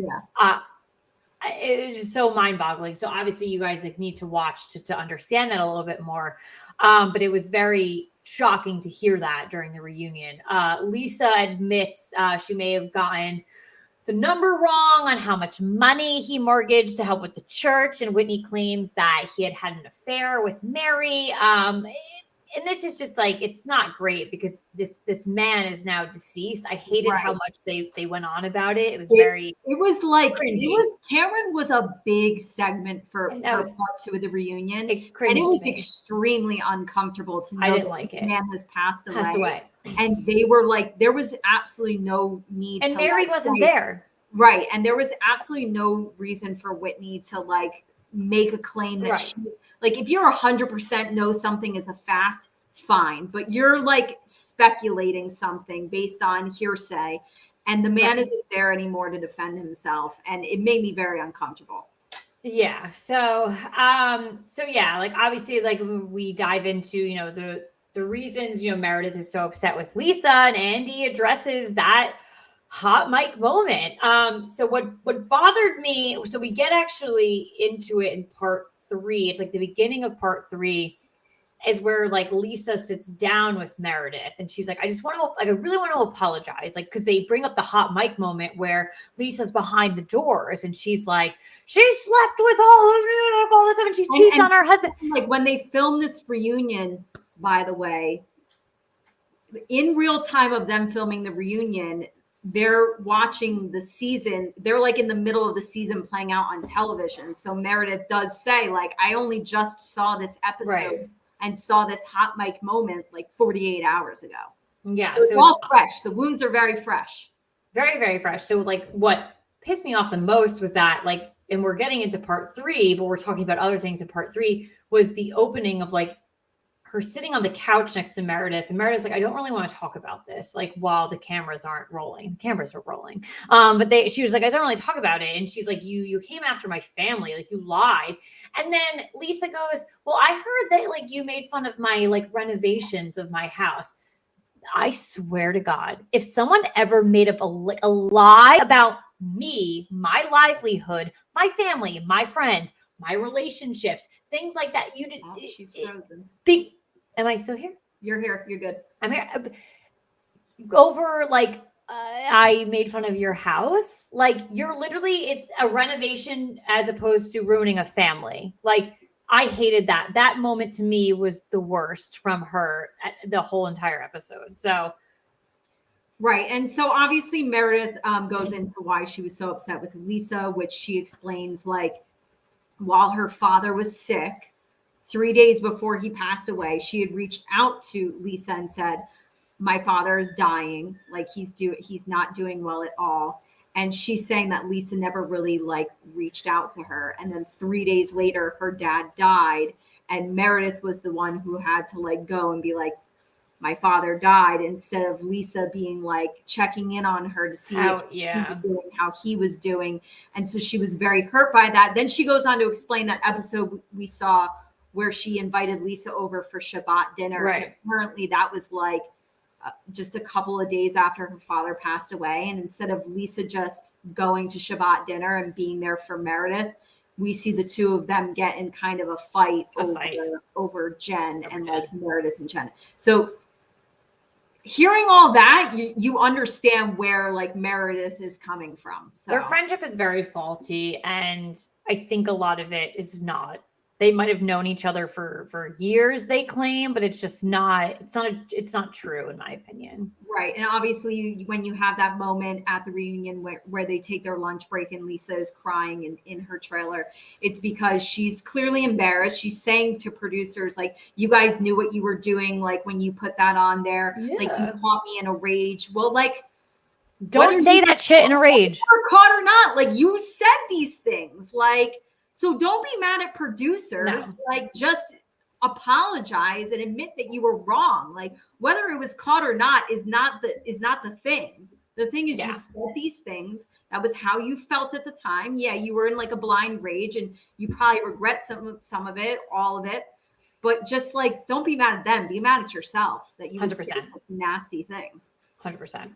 it was just so mind-boggling. So obviously, you guys like need to watch to understand that a little bit more. But it was very shocking to hear that during the reunion. Lisa admits she may have gotten the number wrong on how much money he mortgaged to help with the church, and Whitney claims that he had an affair with Mary. And this is just like, it's not great because this man is now deceased. I hated how much they went on about it. It was it was like cringy. Cameron was a big segment for part 2 of the reunion, and it was extremely uncomfortable to know I didn't like it. Man has passed away. And they were like, there was absolutely no need, and Mary wasn't there, right? And there was absolutely no reason for Whitney to like make a claim that she. Like, if you're 100% know something is a fact, fine. But you're like speculating something based on hearsay, and the man isn't there anymore to defend himself, and it made me very uncomfortable. Yeah. So yeah, like obviously, like we dive into the reasons Meredith is so upset with Lisa, and Andy addresses that hot mic moment. So what bothered me? So we get actually into it in part 3. It's like the beginning of part 3 is where like Lisa sits down with Meredith, and she's like, I really want to apologize. Like, cause they bring up the hot mic moment where Lisa's behind the doors and she's like, she slept with all this stuff and she cheats on her husband. Like when they filmed this reunion, by the way, in real time of them filming the reunion, they're watching the season. They're like in the middle of the season playing out on television. So Meredith does say like, I only just saw this episode and saw this hot mic moment like 48 hours ago. Yeah. So it's all fresh. The wounds are very fresh. Very, very fresh. So like what pissed me off the most was that like, and we're getting into part 3, but we're talking about other things in part 3, was the opening of like her sitting on the couch next to Meredith, and Meredith's like, I don't really want to talk about this, like while the cameras aren't rolling. The cameras are rolling. But she was like, I don't really talk about it. And she's like, you came after my family, like you lied. And then Lisa goes, well, I heard that like you made fun of my like renovations of my house. I swear to God, if someone ever made up a lie about me, my livelihood, my family, my friends, my relationships, things like that, you did. She's frozen. Am I still here? You're here. You're good. I'm here. Over like I made fun of your house. Like you're literally, it's a renovation as opposed to ruining a family. Like I hated that. That moment to me was the worst from her the whole entire episode. So. Right. And so obviously Meredith goes into why she was so upset with Lisa, which she explains like while her father was sick, 3 days before he passed away, she had reached out to Lisa and said, my father is dying. Like he's not doing well at all. And she's saying that Lisa never really like reached out to her. And then 3 days later, her dad died. And Meredith was the one who had to like go and be like, my father died, instead of Lisa being like checking in on her to see how he was doing. And so she was very hurt by that. Then she goes on to explain that episode we saw where she invited Lisa over for Shabbat dinner. Right. And apparently that was like just a couple of days after her father passed away. And instead of Lisa just going to Shabbat dinner and being there for Meredith, we see the two of them get in kind of a fight over Jen and like Meredith and Jen. So hearing all that, you understand where like Meredith is coming from. So their friendship is very faulty, and I think a lot of it is not. They might have known each other for years, they claim, but it's just not. It's not true in my opinion. Right, and obviously, when you have that moment at the reunion where they take their lunch break and Lisa is crying in her trailer, it's because she's clearly embarrassed. She's saying to producers, like, "You guys knew what you were doing, like when you put that on there. Like you caught me in a rage." Well, like, don't say that shit in a rage. Caught or not, like you said these things, like. So don't be mad at producers. No. Like just apologize and admit that you were wrong. Like whether it was caught or not is not the thing. The thing is you said these things. That was how you felt at the time. Yeah, you were in like a blind rage and you probably regret some of it, all of it. But just like don't be mad at them. Be mad at yourself that you 100% say nasty things. 100%.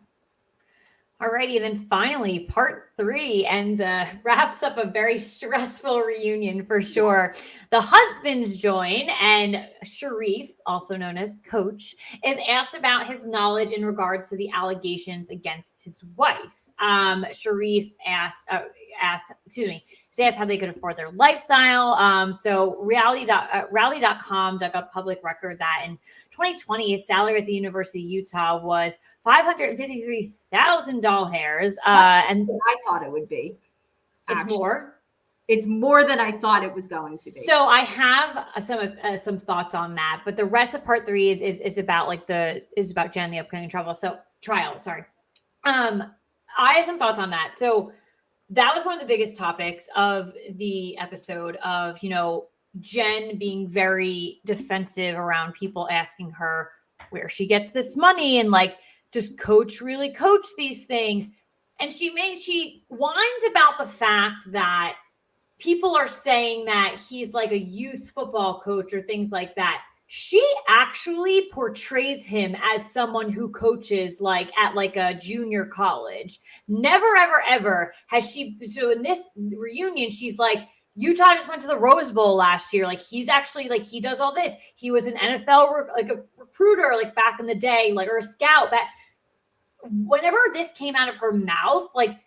Alrighty, then finally, part 3 and wraps up a very stressful reunion for sure. The husbands join, and Sharif, also known as Coach, is asked about his knowledge in regards to the allegations against his wife. Sharif asked how they could afford their lifestyle. So Rally.com dug up public record that in 2020, his salary at the University of Utah was $553,000. And I thought it would be. It's more than I thought it was going to be. So I have some thoughts on that, but the rest of part 3 is about about Jen, the upcoming trial. Sorry. I have some thoughts on that. So that was one of the biggest topics of the episode of, Jen being very defensive around people asking her where she gets this money and like, does Coach really coach these things? And she whines about the fact that people are saying that he's like a youth football coach or things like that. She actually portrays him as someone who coaches like at like a junior college. Never, ever, ever has she. So in this reunion, she's like, Utah just went to the Rose Bowl last year. Like he's actually like, he does all this. He was an NFL, like a recruiter, like back in the day, like, or a scout. But whenever this came out of her mouth, like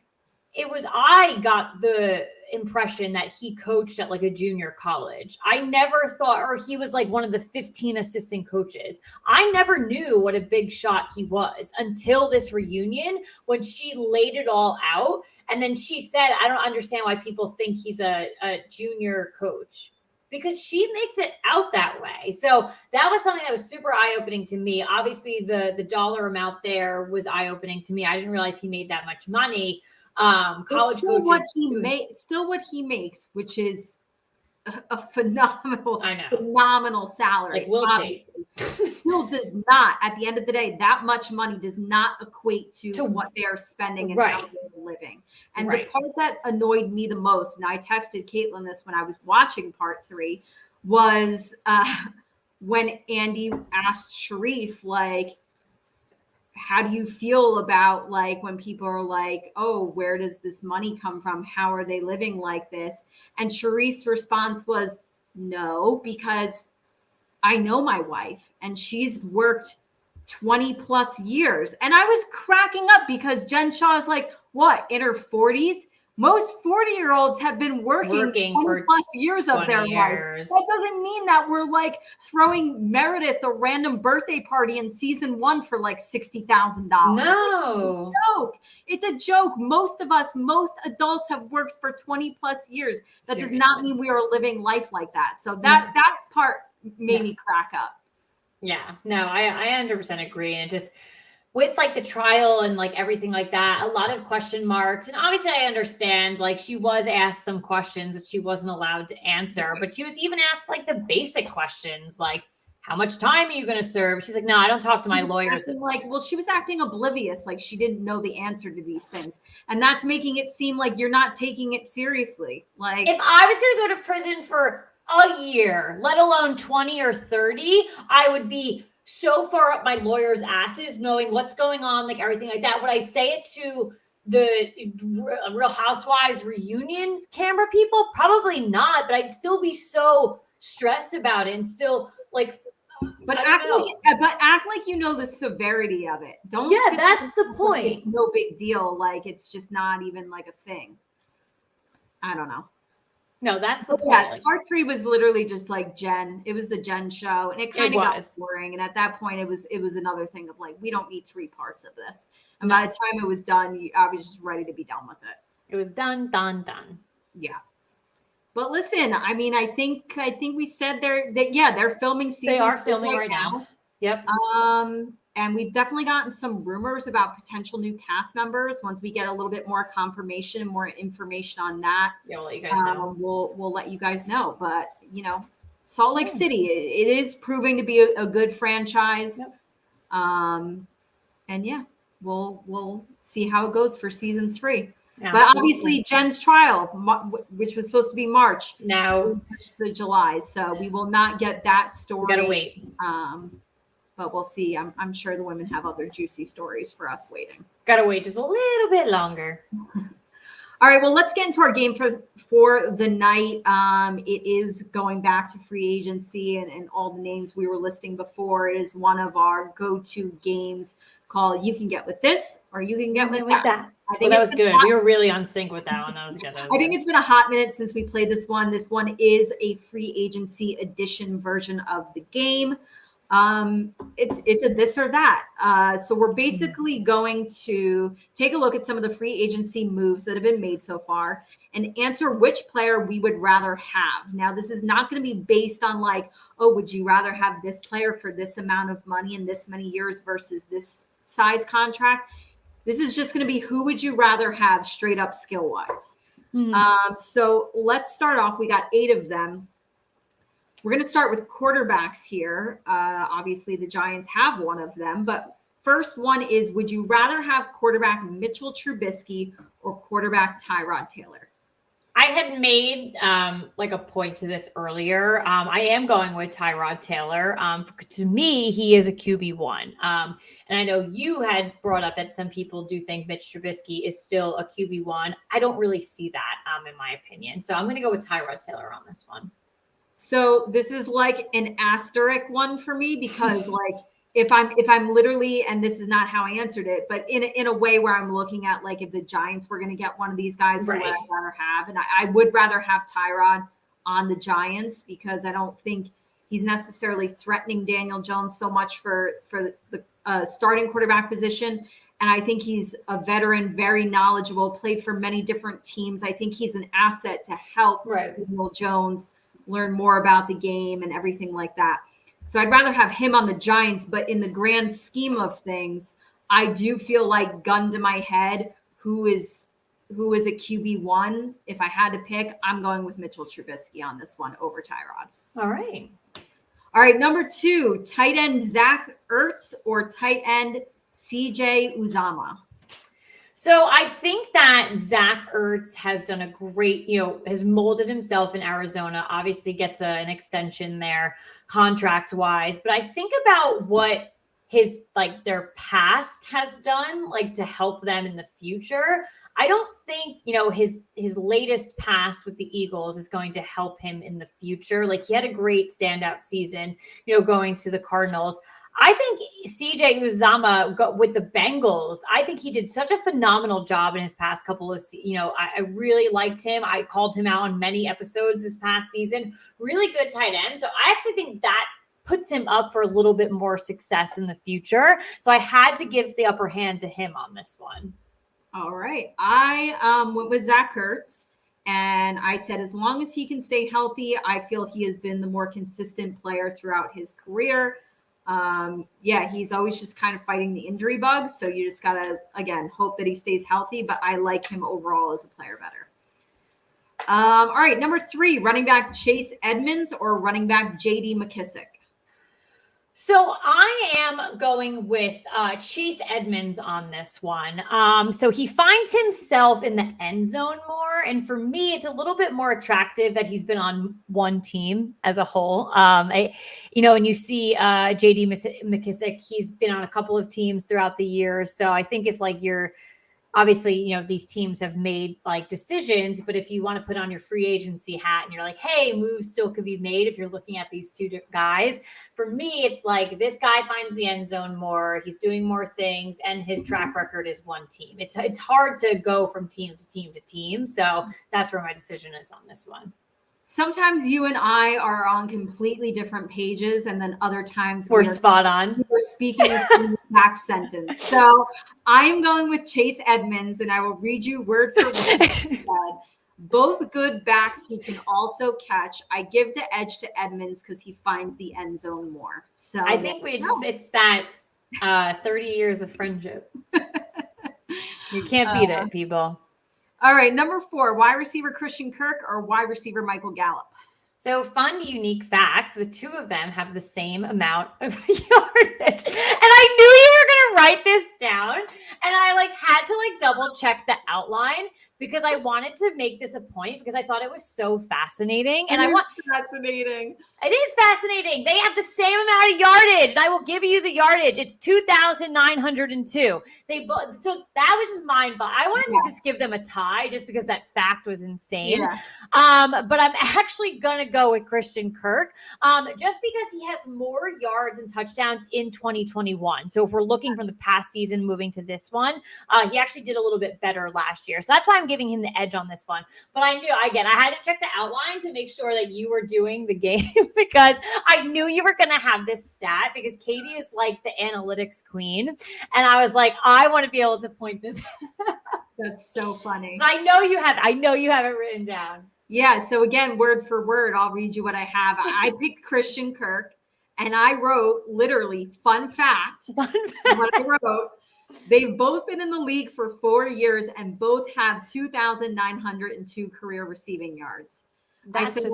I got the impression that he coached at like a junior college. I never thought, or he was like one of the 15 assistant coaches. I never knew what a big shot he was until this reunion when she laid it all out. And then she said, I don't understand why people think he's a junior coach, because she makes it out that way. So that was something that was super eye-opening to me. Obviously, the dollar amount there was eye-opening to me. I didn't realize he made that much money. College coaches. Still what he makes, which is a phenomenal salary. Like Will Tate. Still does not, at the end of the day, that much money does not equate to what they're spending and how they're living. And the part that annoyed me the most, and I texted Caitlin this when I was watching part 3, was when Andy asked Sharif, like, how do you feel about like when people are like, oh, where does this money come from? How are they living like this? And Sharif's response was, no, because I know my wife and she's worked 20 plus years. And I was cracking up because Jen Shaw is like, what, in her 40s? Most 40-year-olds have been working 20 plus years of their life. That doesn't mean that we're like throwing Meredith a random birthday party in season 1 for like $60,000. No. It's a joke. Most adults have worked for 20 plus years. That Seriously. Does not mean we are living life like that. So that part made me crack up. Yeah, no, I 100% agree. And it just, with like the trial and like everything like that, a lot of question marks. And obviously I understand, like she was asked some questions that she wasn't allowed to answer, but she was even asked like the basic questions, like how much time are you going to serve? She's like, no, I don't talk to my lawyers. She was acting oblivious. Like she didn't know the answer to these things. And that's making it seem like you're not taking it seriously. Like if I was going to go to prison for a year, let alone 20 or 30, I would be so far up my lawyer's asses knowing what's going on, like everything like that. Would I say it to the Real Housewives reunion camera people? Probably not, but I'd still be so stressed about it and still like, but act like you know the severity of it. Don't. Yeah, that's the point. It's no big deal. Like it's just not even like a thing. I don't know. No, that's the point. Yeah, part 3 was literally just like Jen. It was the Jen show, and it kind of got boring. And at that point, it was another thing of like, we don't need 3 parts of this. And by the time it was done, I was just ready to be done with it. It was done. Yeah. But listen, I mean, I think we said they're filming season. They are filming right now. Yep. And we've definitely gotten some rumors about potential new cast members. Once we get a little bit more confirmation and more information on that, we'll let you guys know. We'll let you guys know. But Salt Lake City, it is proving to be a good franchise. Yep. And yeah, we'll see how it goes for season 3. Absolutely. But obviously, Jen's trial, which was supposed to be March, now to July, so we will not get that story. We gotta wait. But we'll see. I'm sure the women have other juicy stories for us waiting. Gotta wait just a little bit longer. All right, well, let's get into our game for the night. It is going back to free agency and all the names we were listing before. It is one of our go-to games called You Can Get With This or You Can Get With That. I think that was good. We were really on sync with that one. That was good. I think it's been a hot minute since we played this one. This one is a free agency edition version of the game. It's a this or that. So we're basically going to take a look at some of the free agency moves that have been made so far and answer which player we would rather have. Now, this is not going to be based on like, oh, would you rather have this player for this amount of money in this many years versus this size contract? This is just going to be who would you rather have straight up skill wise. So let's start off. We got 8 of them. We're going to start with quarterbacks here. Obviously, the Giants have one of them. But first one is, would you rather have quarterback Mitchell Trubisky or quarterback Tyrod Taylor? I had made like a point to this earlier. I am going with Tyrod Taylor. To me, he is a QB1. And I know you had brought up that some people do think Mitch Trubisky is still a QB1. I don't really see that, in my opinion. So I'm going to go with Tyrod Taylor on this one. So this is like an asterisk one for me because like if I'm literally, and this is not how I answered it, but in a way where I'm looking at like if the Giants were going to get one of these guys, who I'd rather have, and I would rather have Tyrod on the Giants because I don't think he's necessarily threatening Daniel Jones so much for the starting quarterback position. And I think he's a veteran, very knowledgeable, played for many different teams. I think he's an asset to help Daniel Jones learn more about the game and everything like that. So I'd rather have him on the Giants, but in the grand scheme of things, I do feel like gun to my head, who is a QB1. If I had to pick, I'm going with Mitchell Trubisky on this one over Tyrod. All right. All right. Number 2, tight end Zach Ertz or tight end CJ Uzomah. So I think that Zach Ertz has done a great, has molded himself in Arizona, obviously gets an extension there contract wise. But I think about what his, like their past has done, like to help them in the future. I don't think, his latest pass with the Eagles is going to help him in the future. Like he had a great standout season, going to the Cardinals. I think CJ Uzomah with the Bengals, I think he did such a phenomenal job in his past couple of, I really liked him. I called him out on many episodes this past season. Really good tight end. So I actually think that puts him up for a little bit more success in the future. So I had to give the upper hand to him on this one. All right. I went with Zach Ertz. And I said, as long as he can stay healthy, I feel he has been the more consistent player throughout his career. He's always just kind of fighting the injury bug. So you just got to, again, hope that he stays healthy. But I like him overall as a player better. All right. Number 3, running back Chase Edmonds or running back J.D. McKissic. So I am going with Chase Edmonds on this one. So he finds himself in the end zone more. And for me, it's a little bit more attractive that he's been on one team as a whole. And you see J.D. McKissic, he's been on a couple of teams throughout the years. So I think if like you're obviously, you know, these teams have made like decisions, but if you want to put on your free agency hat and you're like, hey, moves still could be made if you're looking at these two guys. For me, it's like this guy finds the end zone more, he's doing more things, and his track record is one team. It's hard to go from team to team to team. So that's where my decision is on this one. Sometimes you and I are on completely different pages, and then other times we're spot on. We're speaking the same exact sentence. So I'm going with Chase Edmonds, and I will read you word for word. Both good backs who can also catch. I give the edge to Edmonds because he finds the end zone more. So I think it's that 30 years of friendship. You can't beat it, people. All right, number 4, wide receiver Christian Kirk or wide receiver Michael Gallup? So fun, unique fact, the two of them have the same amount of yardage. And I knew you were going to write this down. And I had to double check the outline because I wanted to make this a point because I thought it was so fascinating. And fascinating. It is fascinating. They have the same amount of yardage, and I will give you the yardage. It's 2,902. So that was just mind-boggling. I wanted to just give them a tie just because that fact was insane. Yeah. But I'm actually gonna go with Christian Kirk, just because he has more yards and touchdowns in 2021. So if we're looking from the past season moving to this one, he actually did a little bit better last year. So that's why I'm giving him the edge on this one. But I had to check the outline to make sure that you were doing the game. Because I knew you were going to have this stat because Katie is like the analytics queen. And I was like, I want to be able to point this. That's so funny. I know you have it written down. Yeah. So again, word for word, I'll read you what I have. I picked Christian Kirk and I wrote literally fun fact. What I wrote, they've both been in the league for 4 years and both have 2,902 career receiving yards. That's I said,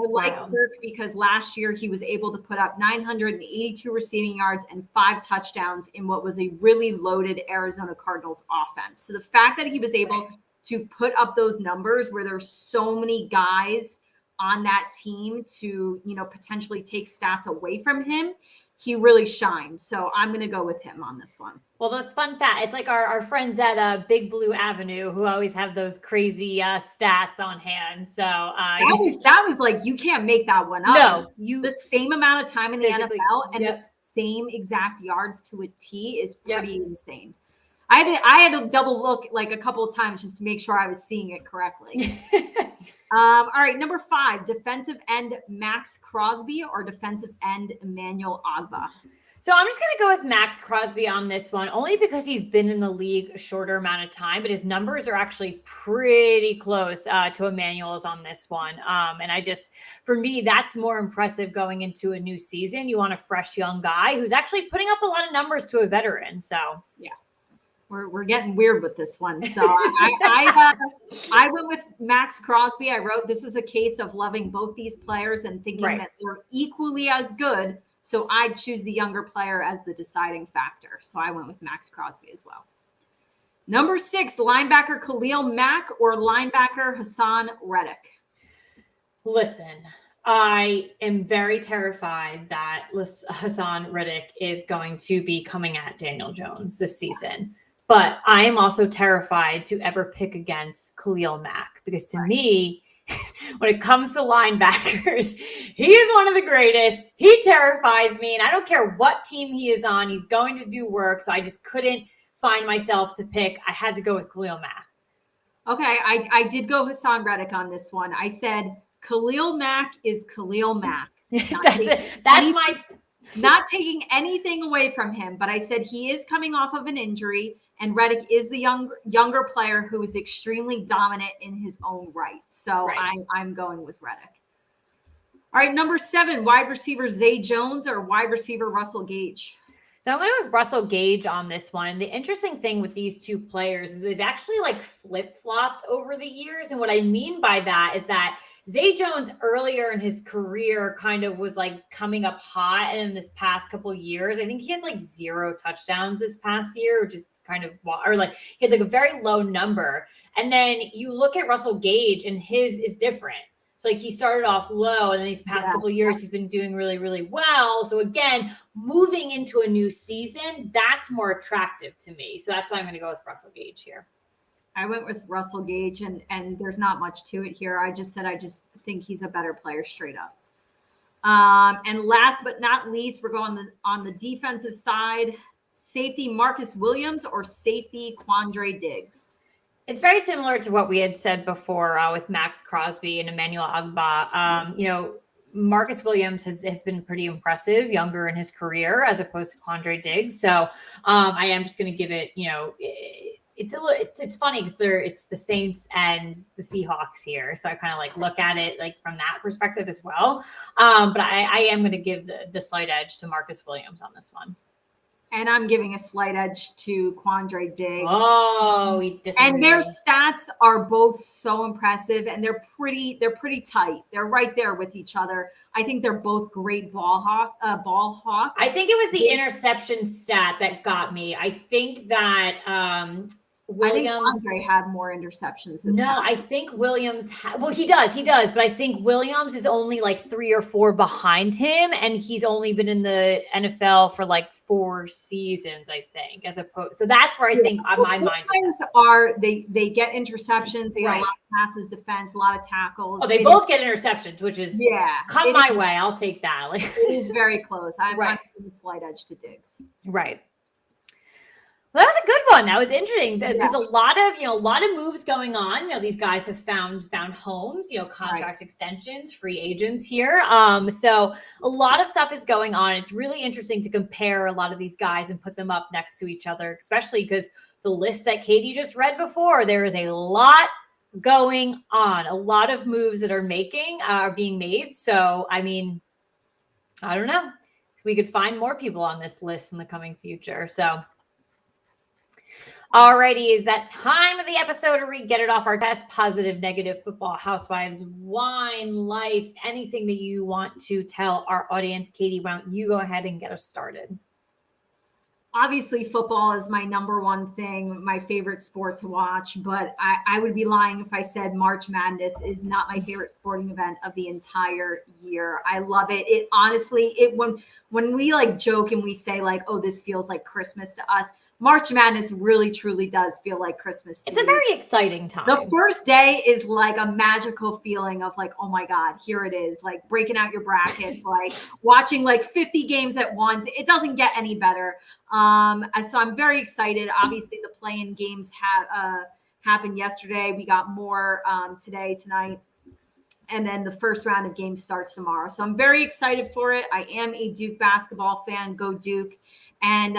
Kirk because last year he was able to put up 982 receiving yards and 5 touchdowns in what was a really loaded Arizona Cardinals offense. So the fact that he was able to put up those numbers where there's so many guys on that team to, potentially take stats away from him, he really shined. So I'm going to go with him on this one. Well, those fun facts, it's like our friends at Big Blue Avenue who always have those crazy stats on hand. So that was like, you can't make that one up. No, the same amount of time in the NFL and the same exact yards to a T is pretty insane. I had to double look a couple of times just to make sure I was seeing it correctly. All right, number 5, defensive end Max Crosby or defensive end Emmanuel Ogbah? So I'm just going to go with Max Crosby on this one, only because he's been in the league a shorter amount of time, but his numbers are actually pretty close to Emmanuel's on this one. And for me, that's more impressive going into a new season. You want a fresh young guy who's actually putting up a lot of numbers to a veteran. So yeah. We're getting weird with this one. So I went with Max Crosby. I wrote, this is a case of loving both these players and thinking that they're equally as good. So I'd choose the younger player as the deciding factor. So I went with Max Crosby as well. Number 6, linebacker Khalil Mack or linebacker Hassan Reddick? Listen, I am very terrified that Hassan Reddick is going to be coming at Daniel Jones this season. But I am also terrified to ever pick against Khalil Mack because to me, when it comes to linebackers, he is one of the greatest. He terrifies me, and I don't care what team he is on. He's going to do work, so I just couldn't find myself to pick. I had to go with Khalil Mack. Okay, I did go Hassan Reddick on this one. I said Khalil Mack is Khalil Mack. Not taking anything away from him, but I said he is coming off of an injury. And Reddick is the younger player who is extremely dominant in his own right. So I'm going with Reddick. All right, number 7, wide receiver Zay Jones or wide receiver Russell Gage? So I'm going with Russell Gage on this one. And the interesting thing with these two players, they've actually flip-flopped over the years. And what I mean by that is that Zay Jones earlier in his career kind of was coming up hot. And in this past couple of years, I think he had 0 touchdowns this past year, which is kind of, he had a very low number. And then you look at Russell Gage and his is different. So he started off low and then these past couple of years, he's been doing really, really well. So again, moving into a new season, that's more attractive to me. So that's why I'm going to go with Russell Gage here. I went with Russell Gage, and there's not much to it here. I just think he's a better player straight up. And last but not least, we're going on the defensive side. Safety Marcus Williams or safety Quandre Diggs? It's very similar to what we had said before with Max Crosby and Emmanuel Agba. Marcus Williams has been pretty impressive, younger in his career as opposed to Quandre Diggs. So I am just going to give it, it's funny because it's the Saints and the Seahawks here. So I kind of like look at it like from that perspective as well. But I am going to give the slight edge to Marcus Williams on this one. And I'm giving a slight edge to Quandre Diggs. Oh, we disagree. And their stats are both so impressive, and they're pretty tight. They're right there with each other. I think they're both great ball hawks. I think it was the interception stat that got me. I think that Williams. I think Andre had more interceptions. I think Williams. He does, but I think Williams is only like 3 or 4 behind him, and he's only been in the NFL for like 4 seasons, I think. As opposed, so that's where I think my mind are. They get interceptions. They get a lot of passes, defense, a lot of tackles. Oh, they both get interceptions, which is come my way. I'll take that. It is very close. I'm giving a slight edge to Diggs. Right. Well, that was a good one. That was interesting because a lot of moves going on. These guys have found homes, contract extensions, free agents here. So a lot of stuff is going on. It's really interesting to compare a lot of these guys and put them up next to each other, especially because the list that Katie just read before, there is a lot going on. A lot of moves that are being made. So, I mean, I don't know. We could find more people on this list in the coming future. So, alrighty, is that time of the episode where we get it off our chest? Positive, negative, football, housewives, wine, life, anything that you want to tell our audience. Katie, why don't you go ahead and get us started? Obviously, football is my number one thing, my favorite sport to watch, but I would be lying if I said March Madness is not my favorite sporting event of the entire year. I love it. It honestly, when we like joke and we say like, oh, this feels like Christmas to us, March Madness really, truly does feel like Christmas. It's a very exciting time. The first day is like a magical feeling of like, oh my God, here it is. Like breaking out your bracket, like watching like 50 games at once. It doesn't get any better. So I'm very excited. Obviously, the play-in games have happened yesterday. We got more tonight. And then the first round of games starts tomorrow. So I'm very excited for it. I am a Duke basketball fan. Go Duke. And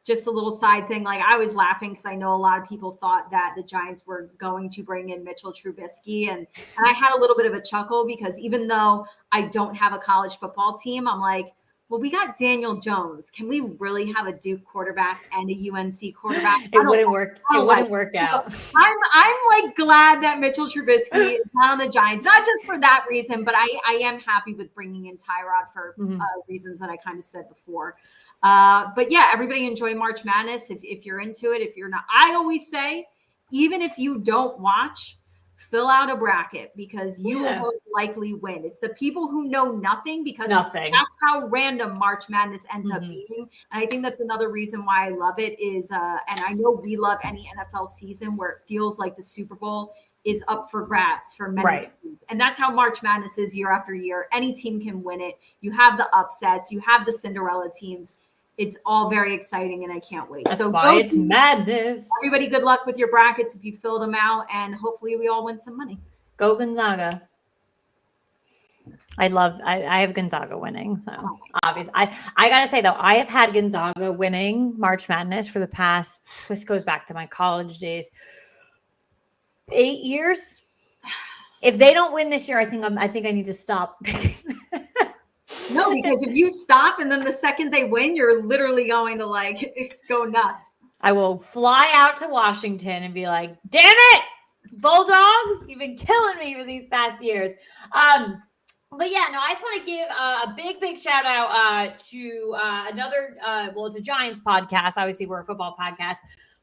just a little side thing, like I was laughing because I know a lot of people thought that the Giants were going to bring in Mitchell Trubisky. And I had a little bit of a chuckle because even though I don't have a college football team, I'm like, well, we got Daniel Jones. Can we really have a Duke quarterback and a UNC quarterback? It wouldn't work. It wouldn't work out. I'm like glad that Mitchell Trubisky is not on the Giants, not just for that reason, but I am happy with bringing in Tyrod for reasons that I kind of said before. But yeah, everybody enjoy March Madness if you're into it. If you're not, I always say, even if you don't watch, fill out a bracket because you will most likely win. It's the people who know nothing because that's how random March Madness ends up being. And I think that's another reason why I love it is, and I know we love any NFL season where it feels like the Super Bowl is up for grabs for many teams. And that's how March Madness is year after year. Any team can win it. You have the upsets. You have the Cinderella teams. It's all very exciting, and I can't wait. That's why it's madness. Everybody, good luck with your brackets if you fill them out, and hopefully we all win some money. Go Gonzaga. I have Gonzaga winning. So obviously, I got to say, though, I have had Gonzaga winning March Madness for the past, this goes back to my college days, 8 years. If they don't win this year, I think I need to stop picking. No, because if you stop and then the second they win, you're literally going to like go nuts. I will fly out to Washington and be like, damn it, Bulldogs, you've been killing me for these past years. But yeah, no, I just want to give a big shout out to another, it's a Giants podcast. Obviously, we're a football podcast.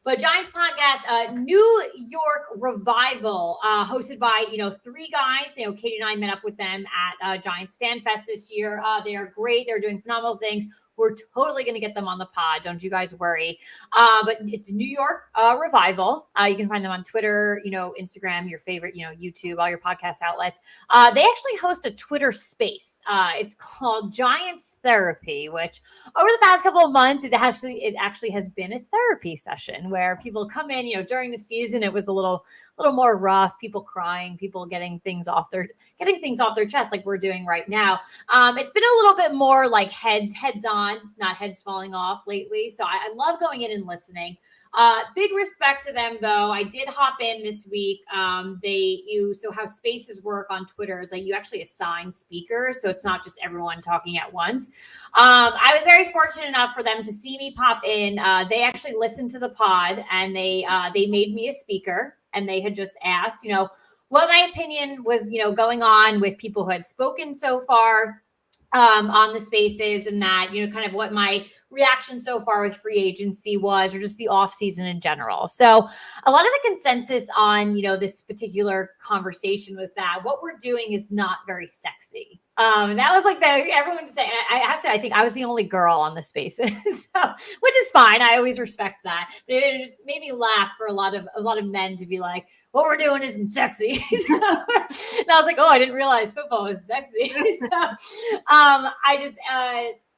But Giants podcast, New York Revival, hosted by, 3 guys. Katie and I met up with them at Giants Fan Fest this year. They are great. They're doing phenomenal things. we're totally going to get them on the pod. Don't you guys worry. But it's New York Revival. You can find them on Twitter, Instagram, your favorite, YouTube, all your podcast outlets. They actually host a Twitter space. It's called Giants Therapy, which over the past couple of months, it actually has been a therapy session where people come in, during the season, it was a little more rough, people crying, people getting things off their chest like we're doing right now. It's been a little bit more like heads on, not heads falling off lately. So I love going in and listening. Big respect to them, though. I did hop in this week. So how spaces work on Twitter is like you actually assign speakers, so it's not just everyone talking at once. I was very fortunate enough for them to see me pop in. They actually listened to the pod, and they made me a speaker, and they had just asked, what my opinion was, going on with people who had spoken so far on the spaces, and that, kind of what my reaction so far with free agency was, or just the off season in general. So a lot of the consensus on, this particular conversation was that what we're doing is not very sexy. That was like everyone was saying. I think I was the only girl on the spaces, which is fine. I always respect that. But it just made me laugh for a lot of men to be like, what we're doing isn't sexy. And I was like, oh, I didn't realize football was sexy.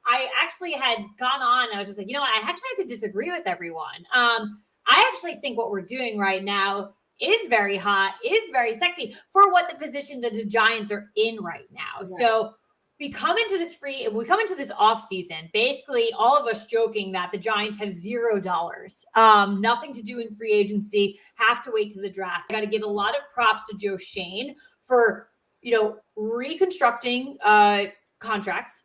I actually had gone on. I was just like, I actually have to disagree with everyone. I actually think what we're doing right now is very hot, is very sexy for what the position that the Giants are in right now. Right. So we come into this off season, basically all of us joking that the Giants have $0, nothing to do in free agency, have to wait to the draft. I got to give a lot of props to Joe Schoen for, reconstructing contracts,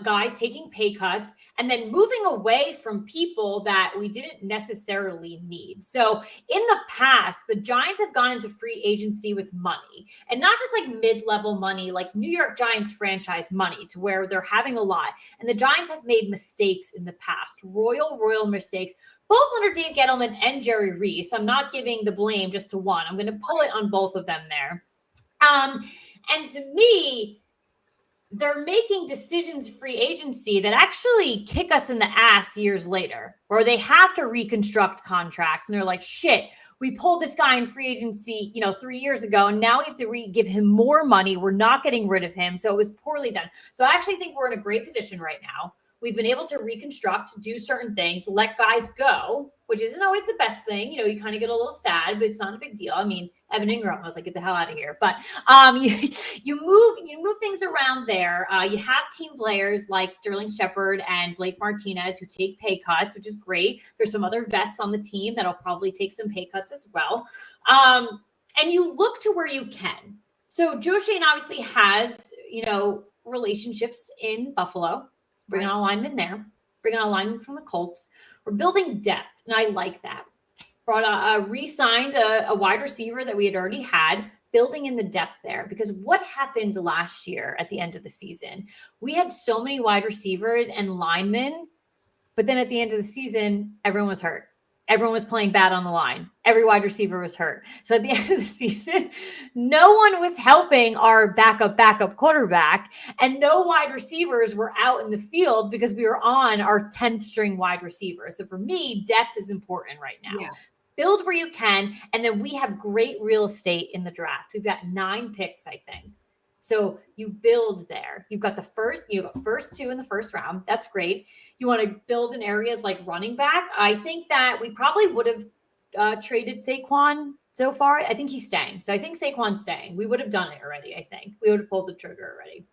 guys taking pay cuts, and then moving away from people that we didn't necessarily need. So in the past, the Giants have gone into free agency with money, and not just like mid-level money, like New York Giants franchise money, to where they're having a lot. And the Giants have made mistakes in the past, royal mistakes, both under Dave Gettleman and Jerry Reese. I'm not giving the blame just to one. I'm going to pull it on both of them there. And to me, they're making decisions free agency that actually kick us in the ass years later, where they have to reconstruct contracts. And they're like, shit, we pulled this guy in free agency, 3 years ago, and now we have to give him more money. We're not getting rid of him. So it was poorly done. So I actually think we're in a great position right now. We've been able to reconstruct, do certain things, let guys go, which isn't always the best thing. You kind of get a little sad, but it's not a big deal. I mean, Evan Ingram, I was like, get the hell out of here. But you move things around there. You have team players like Sterling Shepard and Blake Martinez who take pay cuts, which is great. There's some other vets on the team that'll probably take some pay cuts as well. And you look to where you can. So Joe Schoen obviously has, relationships in Buffalo. Bringing on a lineman there, bringing on a lineman from the Colts. We're building depth, and I like that. Re-signed a wide receiver that we had already had, building in the depth there. Because what happened last year at the end of the season? We had so many wide receivers and linemen, but then at the end of the season, everyone was hurt. Everyone was playing bad on the line. Every wide receiver was hurt. So at the end of the season, no one was helping our backup quarterback, and no wide receivers were out in the field because we were on our 10th string wide receiver. So for me, depth is important right now. Yeah. Build where you can, and then we have great real estate in the draft. We've got 9 picks, I think. So you build there. You've got first 2 in the first round. That's great. You want to build in areas like running back. I think that we probably would have traded Saquon so far. I think he's staying. So I think Saquon's staying. We would have done it already, I think. We would have pulled the trigger already.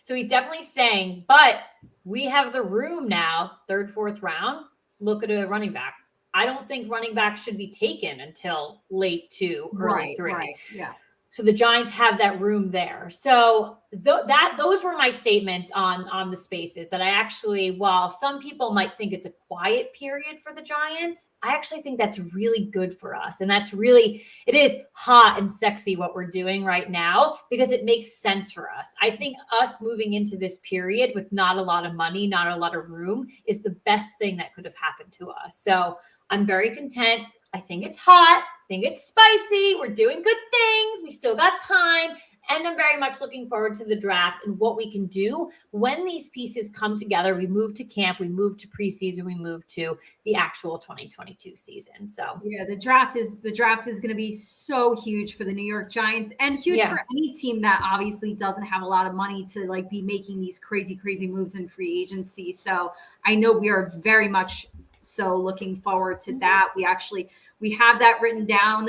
So he's definitely staying. But we have the room now, 3rd, 4th round. Look at a running back. I don't think running back should be taken until late 2, early 3. Right, yeah. So the Giants have that room there. So those were my statements on the spaces that I actually, while some people might think it's a quiet period for the Giants, I actually think that's really good for us. And it is hot and sexy what we're doing right now because it makes sense for us. I think us moving into this period with not a lot of money, not a lot of room is the best thing that could have happened to us. So I'm very content. I think it's hot. I think it's spicy. We're doing good things. We still got time. And I'm very much looking forward to the draft and what we can do when these pieces come together. We move to camp, we move to preseason, we move to the actual 2022 season. So yeah, the draft is going to be so huge for the New York Giants and huge for any team that obviously doesn't have a lot of money to like be making these crazy moves in free agency. So I know we are very much so looking forward to that. We have that written down.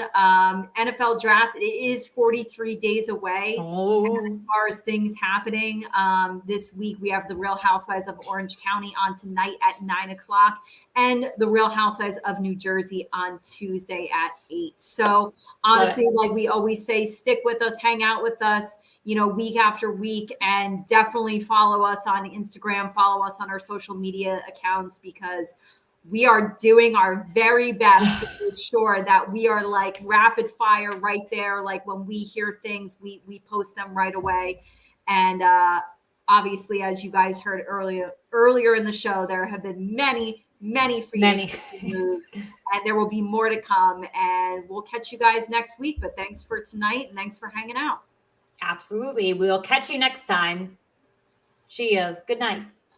NFL draft, it is 43 days away. And as far as things happening, this week we have the Real Housewives of Orange County on tonight at 9:00 and the Real Housewives of New Jersey on Tuesday at 8. So honestly, like we always say, stick with us, hang out with us, week after week, and definitely follow us on Instagram, follow us on our social media accounts, because we are doing our very best to make sure that we are like rapid fire right there. Like when we hear things, we post them right away. And obviously, as you guys heard earlier in the show, there have been many free agency moves, and there will be more to come. And we'll catch you guys next week. But thanks for tonight, and thanks for hanging out. Absolutely. We'll catch you next time. Cheers. Good night.